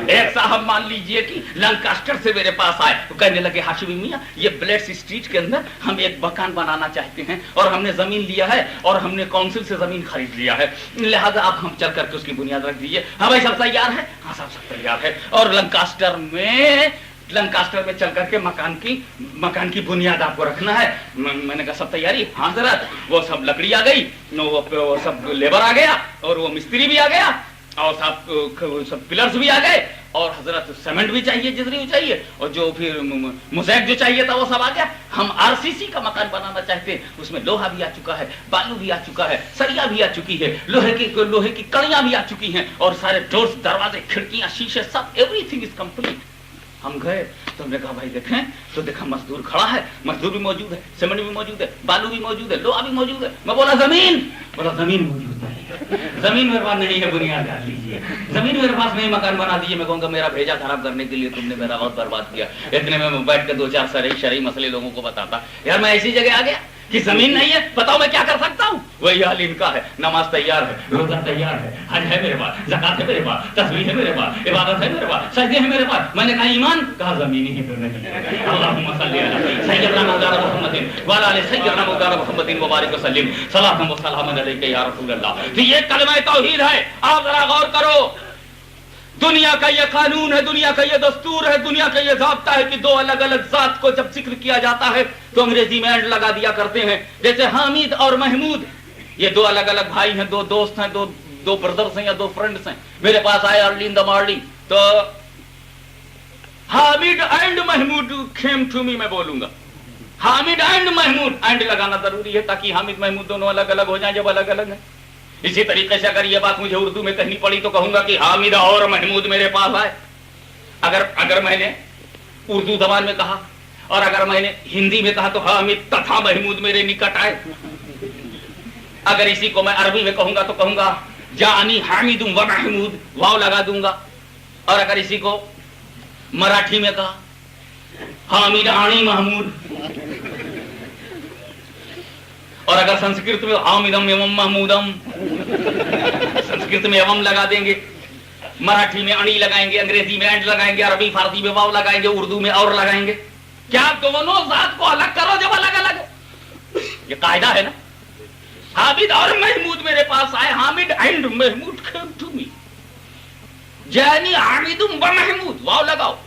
एक साहब मान लीजिए कि लंकास्टर से मेरे पास आए तो कहने लगे, हाशिमी मियां, ये ब्लेड्स स्ट्रीट के अंदर हम एक मकान बनाना चाहते हैं और हमने जमीन लिया है और हमने काउंसिल से जमीन खरीद लिया है, लिहाजा आप हम चल करके उसकी बुनियाद रख दीजिए। हाँ भाई सब तैयार है? हाँ साहब सब तैयार है। और लंकास्टर में चल करके मकान की बुनियाद आपको रखना है। मैंने कहा सब तैयारी? हाँ हजरत। वो सब लकड़ी आ गई, वो सब लेबर आ गया और वो मिस्त्री भी आ गया और सब पिलर्स भी आ गए और हजरत सीमेंट भी चाहिए जितनी भी चाहिए और जो फिर मोज़ेक जो चाहिए था वो सब आ गया। हम आरसीसी का मकान बनाना चाहते हैं, उसमें लोहा भी आ चुका है, बालू भी आ चुका है, सरिया भी आ चुकी है, लोहे की कड़ियां भी आ चुकी हैं और सारे डोर्स, दरवाजे, खिड़कियां, शीशे सब एवरीथिंग इज कंप्लीट। हम गए तो हमने कहा भाई देखें, तो देखा मजदूर खड़ा है, मजदूर भी मौजूद है, सीमेंट भी मौजूद है, बालू भी मौजूद है, लोहा भी मौजूद है। मैं बोला जमीन मौजूद है, जमीन मेरे पास नहीं है, बुनियाद डाल लीजिए। जमीन मेरे पास नहीं, मकान बना दीजिए। मैं कहूँगा मेरा भेजा खराब करने के लिए तुमने मेरा बहुत बर्बाद किया। इतने में बैठ के 2-4 शरई मसले लोगों को बताता, यार मैं ऐसी जगह आ गया कि जमीन नहीं है, बताओ मैं क्या कर सकता हूँ? वही हाल इनका है। नमाज तैयार है, रोजा तैयार है, हज है मेरे पास, ज़कात है मेरे पास, तस्बीह है मेरे पास, इबादत है मेरे पास, सजदे है मेरे पास। मैंने कहा ईमान? कहा जमीन ही तो नहीं है। अल्लाहुम्मा सल्ली अला सय्यदना मौलाना मुहम्मदिन व अला आलि सय्यदना मौलाना मुहम्मदिन व बारिक वसल्लिम सलातन व सलामन अलैका या रसूल अल्लाह। तो ये कलमा तौहीद है। आप जरा गौर करो, दुनिया का ये कानून है, दुनिया का ये दस्तूर है, दुनिया का ये ज़ाब्ता है कि दो अलग अलग जात को जब जिक्र किया जाता है तो अंग्रेजी में एंड लगा दिया करते हैं। जैसे हामिद और महमूद, ये दो अलग अलग भाई हैं, दो दोस्त हैं, दो ब्रदर्स हैं या दो फ्रेंड्स हैं। मेरे पास आए अर्ली इन द मॉर्निंग, तो Hamid and Mahmood came to me, मैं बोलूंगा हामिद एंड महमूद, एंड लगाना जरूरी है ताकि हामिद महमूद दोनों अलग अलग हो जाएं जब अलग अलग है। इसी तरीके से अगर ये बात मुझे उर्दू में कहनी पड़ी तो कहूंगा कि हामिद और महमूद मेरे पास आए। अगर मैंने उर्दू जबान में कहा और अगर मैंने हिंदी में कहा तो हामिद तथा महमूद मेरे निकट आए। अगर इसी को मैं अरबी में कहूंगा तो कहूंगा जानी हामिद व महमूद, वाव लगा दूंगा। और अगर इसी को मराठी में कहा हामिद आनी महमूद, और अगर संस्कृत में हामिदम एवं महमूदम, संस्कृत में एवं लगा देंगे, मराठी में अणी लगाएंगे, अंग्रेजी में एंड लगाएंगे, अरबी फारसी में वाव लगाएंगे, उर्दू में और लगाएंगे। क्या दोनों जात को अलग करो जब अलग अलग है? ये कायदा है ना। हामिद और महमूद मेरे पास आए, Hamid and Mahmood came to me, जानी हामिदुम व महमूद, वाव लगाओ,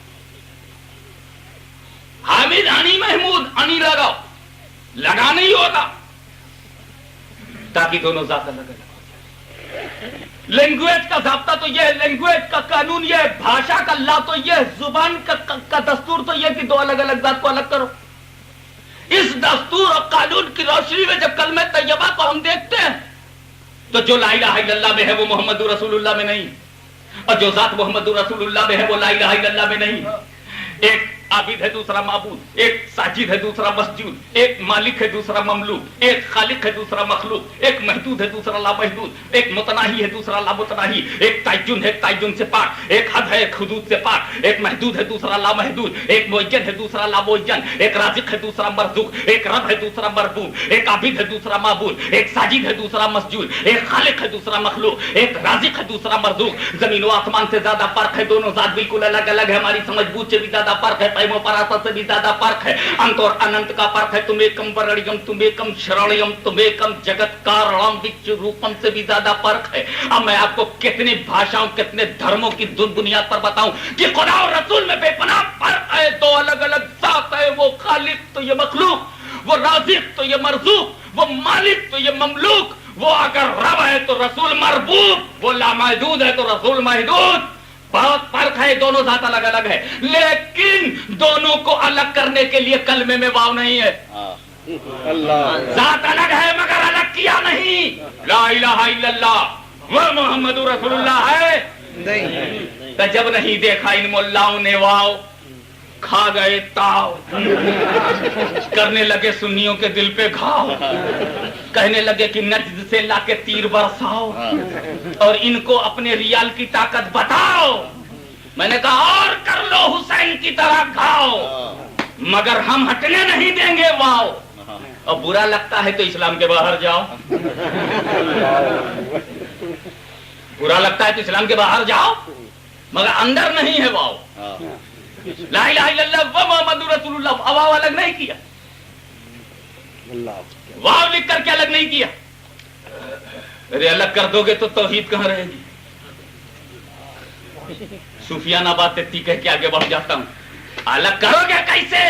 हामिद अनी महमूद, अनी लगाओ, लगा नहीं होगा ताकि दोनों जात अलग अलग। लैंग्वेज का ज़ाब्ता तो यह है, लैंग्वेज का कानून यह है, भाषा का ला तो यह, जुबान का दस्तूर तो यह कि दो अलग अलग जात को अलग करो। इस दस्तूर और कानून की रोशनी में जब कलमे तैयबा को हम देखते हैं तो जो ला इलाहा इल्लल्लाह में है वो मोहम्मद रसूलुल्लाह में नहीं, और जो जात मोहम्मद रसूलुल्लाह में है वो ला इलाहा इल्लल्लाह में नहीं। एक आबिद है दूसरा माबूद, एक साजिद है दूसरा मस्जूद, एक मालिक है दूसरा ममलूक, एक खालिक है दूसरा मखलूक, एक महदूद है दूसरा लामहदूद, एक मुतनाही है दूसरा लामुतनाही, एक ताइजुन है ताइजुन से पाक, एक हद है हुदूद से पाक, एक महदूद है दूसरा लामहदूद, एक मुअज्जन है दूसरा लामुअज्जन, एक राज़िक है दूसरा मरज़ूक, एक रब है दूसरा मरबूब, एक आबिद है दूसरा माबूद, एक साजिद है दूसरा मस्जूद, एक खालिक है दूसरा मखलूक, एक राज़िक है दूसरा मरज़ूक। ज़मीन व आसमान से ज्यादा फर्क है, दोनों जात बिल्कुल अलग अलग है, हमारी समझ बूझ से भी ज्यादा फर्क है, पैमो परासत से भी ज्यादा फर्क है, अंत और अनंत का फर्क है। तुम एकम वरणियम, तुम एकम शरणियम, तुम एकम जगत कारणम विच रूपम से भी ज्यादा फर्क है। अब मैं आपको कितनी भाषाओं, कितने धर्मों की बुनियाद पर बताऊं कि खुदा और रसूल में बेपनाह फर्क है। दो अलग अलग जात है, वो खालिक तो ये मखलूक, वो राज़िक तो ये मरज़ूक, वो मालिक तो ये ममलूक, वो अगर रब है तो रसूल मरबूब, वो लामहदूद है तो रसूल महदूद। बहुत फर्क है, दोनों जात अलग अलग है, लेकिन दोनों को अलग करने के लिए कलमे में वाव नहीं है। जात अलग है मगर अलग किया नहीं। ला इलाहा इल्लल्लाह व मुहम्मदुर रसूलुल्लाह है नहीं। तो जब नहीं देखा इन मुल्लाओं ने वाव, खा गए ताव, करने लगे सुन्नियों के दिल पे घाव, कहने लगे कि नज्द से लाके तीर बरसाओ और इनको अपने रियाल की ताकत बताओ। मैंने कहा और कर लो हुसैन की तरह घाव, मगर हम हटने नहीं देंगे वाव। और बुरा लगता है तो इस्लाम के बाहर जाओ, बुरा लगता है तो इस्लाम के बाहर जाओ, मगर अंदर नहीं है वाव। ला इलाहा इल्लल्लाह व मुहम्मदुर रसूलुल्लाह, वाव अलग नहीं किया, वाव लिख करके अलग नहीं किया। अरे अलग कर दोगे तो तौहीद कहां रहेगी। सूफियाना बात इतनी कह के आगे बढ़ जाता हूं, अलग करोगे कैसे?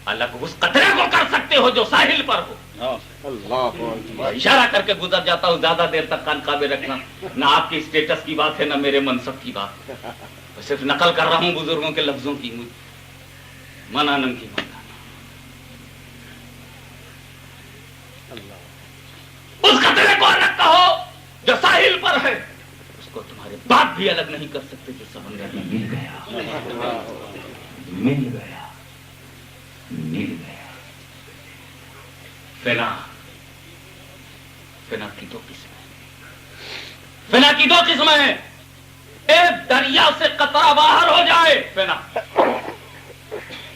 अलग उस कतरे को कर सकते हो जो साहिल पर हो। इशारा करके गुजर जाता हूं, ज्यादा देर तक कान काबे रखना, ना आपकी स्टेटस की बात है ना मेरे मनसब की बात, सिर्फ नकल कर रहा हूं बुजुर्गों के लफ्जों की, मनानम की मत। उस खतरे को अलग कहो जो साहिल पर है, उसको तुम्हारे बाप भी अलग नहीं कर सकते जो समंदर में मिल गया, मिल गया, मिल गया। फिना, फिना की दो किस्में, फिना की दो किस्में हैं। एक दरिया से कतरा बाहर हो जाए फिना,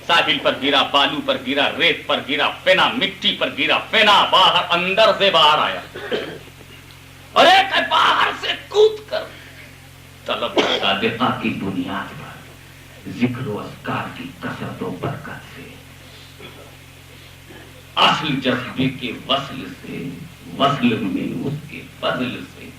साहिल पर गिरा, बालू पर गिरा, रेत पर गिरा फिना, मिट्टी पर गिरा फिना, बाहर अंदर से बाहर आया। और एक है बाहर से कूद कर तलब सादिका की बुनियाद पर, जिक्र अस्कार की कसरत और बरकत से, असल जज्बे के वस्ल से, वस्ल में उसके फजल से,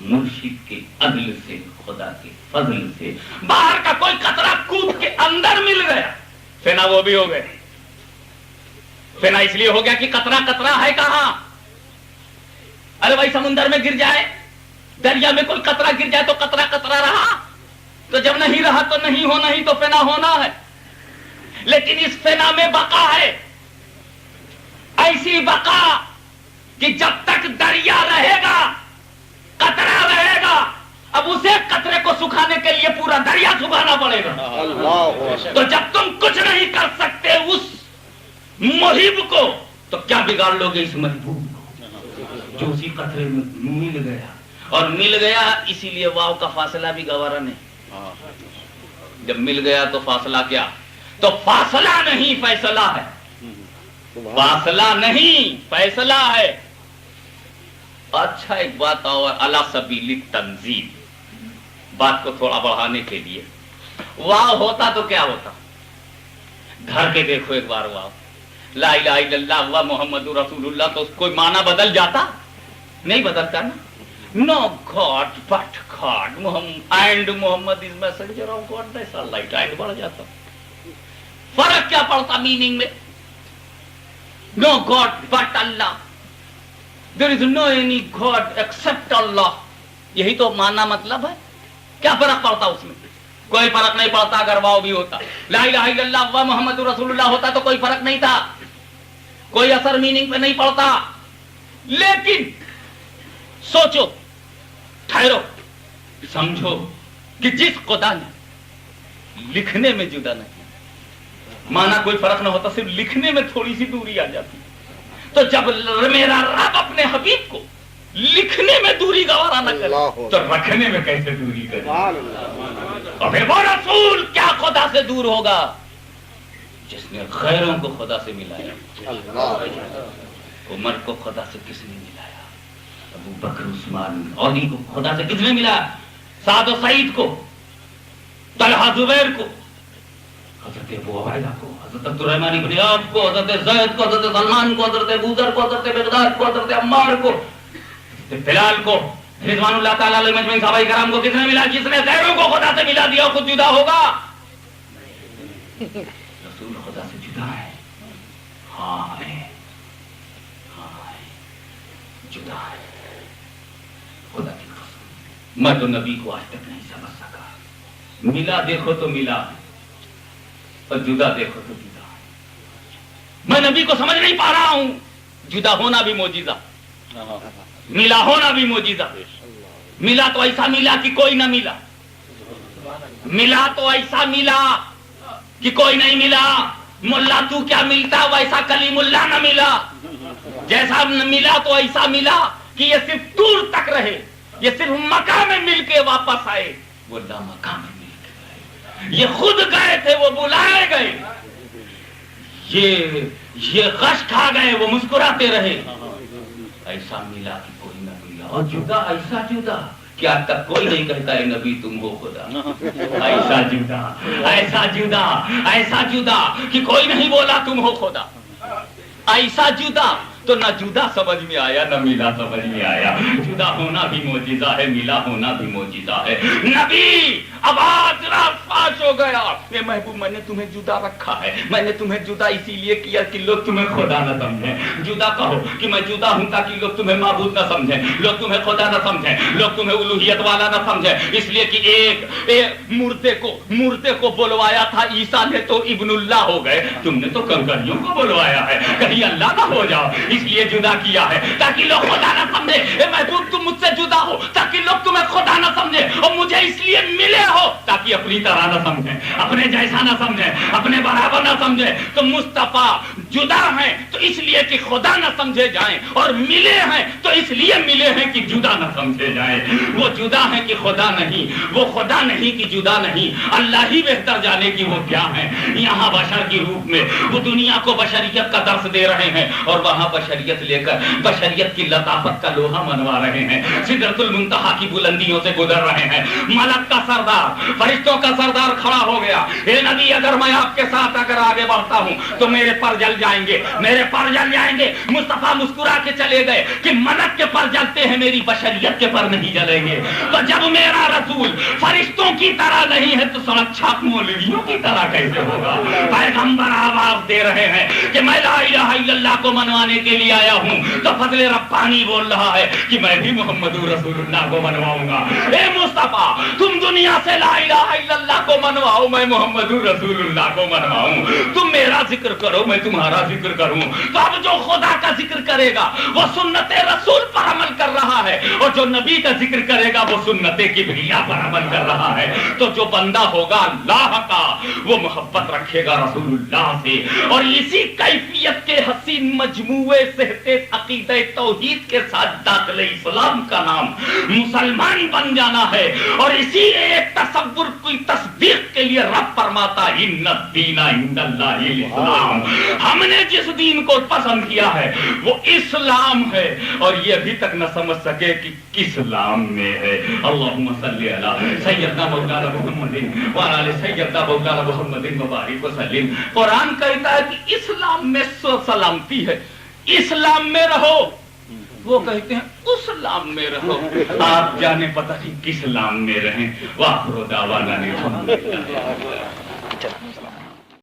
मुर्शिद के अदल से, खुदा के फजल से बाहर का कोई कतरा कूद के अंदर मिल गया, फिना वो भी हो गए। फिना इसलिए हो गया कि कतरा कतरा है कहां। अरे भाई समुंदर में गिर जाए, दरिया में कोई कतरा गिर जाए तो कतरा कतरा रहा, तो जब नहीं रहा तो नहीं होना ही तो फिना होना है। लेकिन इस फिना में बका है, ऐसी बका कि जब तक दरिया रहेगा कतरा रहेगा। अब उसे कतरे को सुखाने के लिए पूरा दरिया सुखाना पड़ेगा। तो जब तुम कुछ नहीं कर सकते उस मुहिब को, तो क्या बिगाड़ लोगे इस महबूब को जो उसी कतरे में मिल गया। और मिल गया इसीलिए वाव का फासला भी गवारा नहीं। जब मिल गया तो फासला क्या, तो फासला नहीं फैसला है, फासला नहीं फैसला है। अच्छा एक बात और, अला सबीली तंजीम, बात को थोड़ा बढ़ाने के लिए, वाव होता तो क्या होता, धर के देखो एक बार वाव, ला इलाहा इल्लल्लाह व मुहम्मदुर रसूलुल्लाह, तो कोई माना बदल जाता? नहीं बदलता ना। No God but God and Mohammad is messenger of God, ऐसा लाइट एंड बढ़ जाता। फर्क क्या पड़ता मीनिंग में? No God but Allah, there is no any God except Allah, यही तो मानना मतलब है। क्या फर्क पड़ता उसमें? कोई फर्क नहीं पड़ता। अगर वाव भी होता, ला इलाहा इल्लल्लाह व मुहम्मदुर रसूलुल्लाह होता तो कोई फर्क नहीं था, कोई असर मीनिंग पे नहीं पड़ता। लेकिन सोचो, ठहरो, समझो कि जिस खुदा ने लिखने में जुदा नहीं, माना कोई फर्क ना होता, सिर्फ लिखने में थोड़ी सी दूरी आ जाती। तो जब मेरा रब अपने हबीब को लिखने में दूरी गवारा न करे तो रखने में कैसे दूरी करे? और फिर वो रसूल क्या खुदा से दूर होगा जिसने गैरों को खुदा से मिलाया? उमर को खुदा से किसने मिलाया? अबू बकर, उस्मान, अली को खुदा से किसने मिलाया? साद और सईद को, तलहा, जुबैर को, हजरत अबू उबैदा को, हजरत अब्दुर्रहमान इब्न औफ को, हजरत ज़ैद को, हजरत सलमान को, हजरत अबू ज़र को, हजरत मिक़दाद को, हजरत अम्मार को, हजरत बिलाल को, रिज़वानुल्लाह ताला अलैहिम अजमईन सहाबाए किराम को किसने मिला? जिसने गैरों को खुदा से मिला दिया खुद जुदा होगा? रसूल खुदा से जुदा है, हाँ है, जुदा है खुदा की कसम। मैं तो नबी को आज तक नहीं समझ सका। मिला देखो तो मिला और जुदा देखो तो जुदा। मैं नबी को समझ नहीं पा रहा हूं। जुदा होना भी मोजिजा, मिला होना भी मोजिजा। मिला तो ऐसा मिला कि कोई ना मिला, मिला तो ऐसा मिला कि कोई नहीं मिला। मुल्ला तू क्या मिलता वैसा कलीमुल्लाह न मिला। जैसा मिला तो ऐसा मिला कि ये सिर्फ दूर तक रहे, ये सिर्फ मकाम में मिलके वापस आए, वो ला मकाम में मिलके गए। ये खुद गए थे, वो बुलाए गए। ये गश खा गए, वो मुस्कुराते रहे। ऐसा मिला कि कोई न मिला। और जुदा, ऐसा जुदा कि आज तक कोई नहीं कहता है नबी तुम हो खुदा। ऐसा जुदा, ऐसा जुदा, ऐसा जुदा कि कोई नहीं बोला तुम हो खुदा। ऐसा जुदा तो न जुदा समझ में आया न मिला समझ में आया। जुदा होना भी मोजिजा है, मिला होना भी मोजिजा है। नबी आवाज फाश हो गया, ये महबूब मैंने तुम्हें जुदा रखा है, मैंने तुम्हें जुदा इसीलिए किया कि लोग तुम्हें खुदा न समझें। जुदा कहो कि मैं जुदा हूं ताकि लोग तुम्हें माबूद न समझें, लोग तुम्हें खुदा न समझें, लोग तुम्हें उलूहियत वाला न समझें। इसलिए कि एक मुर्दे को बुलवाया था ईसा ने तो इब्नुल्लाह हो गए, तुमने तो कंकरियों को बुलवाया है, कहीं अल्लाह ना हो जाओ, इसलिए जुदा किया है ताकि लोग खुदा ना समझे। महबूब तुम मुझसे जुदा हो ताकि लोग तुम्हें खुदा ना समझे, और मुझे इसलिए मिले हो ताकि अपनी तरह ना समझे, अपने जैसा ना समझे, अपने बराबर ना समझे। तो मुस्तफा जुदा हैं तो इसलिए कि खुदा ना समझे जाएं, और मिले हैं तो इसलिए मिले हैं कि जुदा ना समझे जाएं। वो जुदा है कि खुदा नहीं, वो खुदा नहीं कि जुदा नहीं। अल्लाह ही बेहतर जाने की वो क्या है। यहाँ बशर के रूप में वो दुनिया को बशरियत का दर्स दे रहे हैं, और वहां बशरियत लेकर बशरियत की लताफत का लोहा मनवा रहे हैं। सिदरतुल मुंतहा की बुलंदियों से गुजर रहे हैं। मलक का सरदार, फरिश्तों का सरदार खड़ा हो गया। हे नबी, अगर मैं आपके साथ अगर आगे बढ़ता हूं तो मेरे पर जल जाएंगे, मेरे पर जल जाएंगे। मुस्तफा मुस्कुरा के चले गए कि मलक के पर जलते हैं, मेरी बशरियत के पर नहीं जलेंगे। तो जब मेरा रसूल फरिश्तों की तरह नहीं है तो सड़क छाप मौलवियों की तरह कैसे होगा? पैगंबर आवाज दे रहे हैं कि मैं ला इलाहा इल्लल्लाह को मनवाने के लिए आया हूं, तो फजले रब्बानी बोल रहा है कि मैं भी मुहम्मदुर रसूलुल्लाह को मनवाऊंगा। ए मुस्तफा, तुम दुनिया से ला इलाहा इल्लल्लाह को मनवाओ, मैं मुहम्मदुर रसूलुल्लाह को मनवाऊं। तुम मेरा जिक्र करो, मैं तुम्हारा जिक्र करूं। तो अब जो खुदा का जिक्र करेगा वो सुन्नते रसूल पर अमल कर रहा है, और जो नबी का जिक्र करेगा वो सुन्नते किबरिया पर अमल कर रहा है। तो जो बंदा होगा अल्लाह का वो मोहब्बत रखेगा रसूलुल्लाह से, और इसी कैफियत के हसीन मजमूए से अकीदे तौहीद के साथ दाखिले इस्लाम का नाम मुसलमान बन जाना है। और इसी एक तसव्वुर की तस्दीक के लिए रब फरमाता इन्ना दीना इंदल्लाहिल इस्लाम, हमने जिस दीन को पसंद किया है वो इस्लाम है। और ये अभी तक न समझ सके कि किस इस्लाम में है। अल्लाहुम्मा सल्ली अला सय्यदना मौलाना मुहम्मदिन व अला सय्यदना मौलाना मुहम्मदिन व बारिक व सल्लिम। कुरान कहता है कि इस्लाम में सलामती है, इस्लाम में रहो। वो कहते हैं उस लाम में रहो। आप जाने पता नहीं किस लाम में रहें। वाह दावा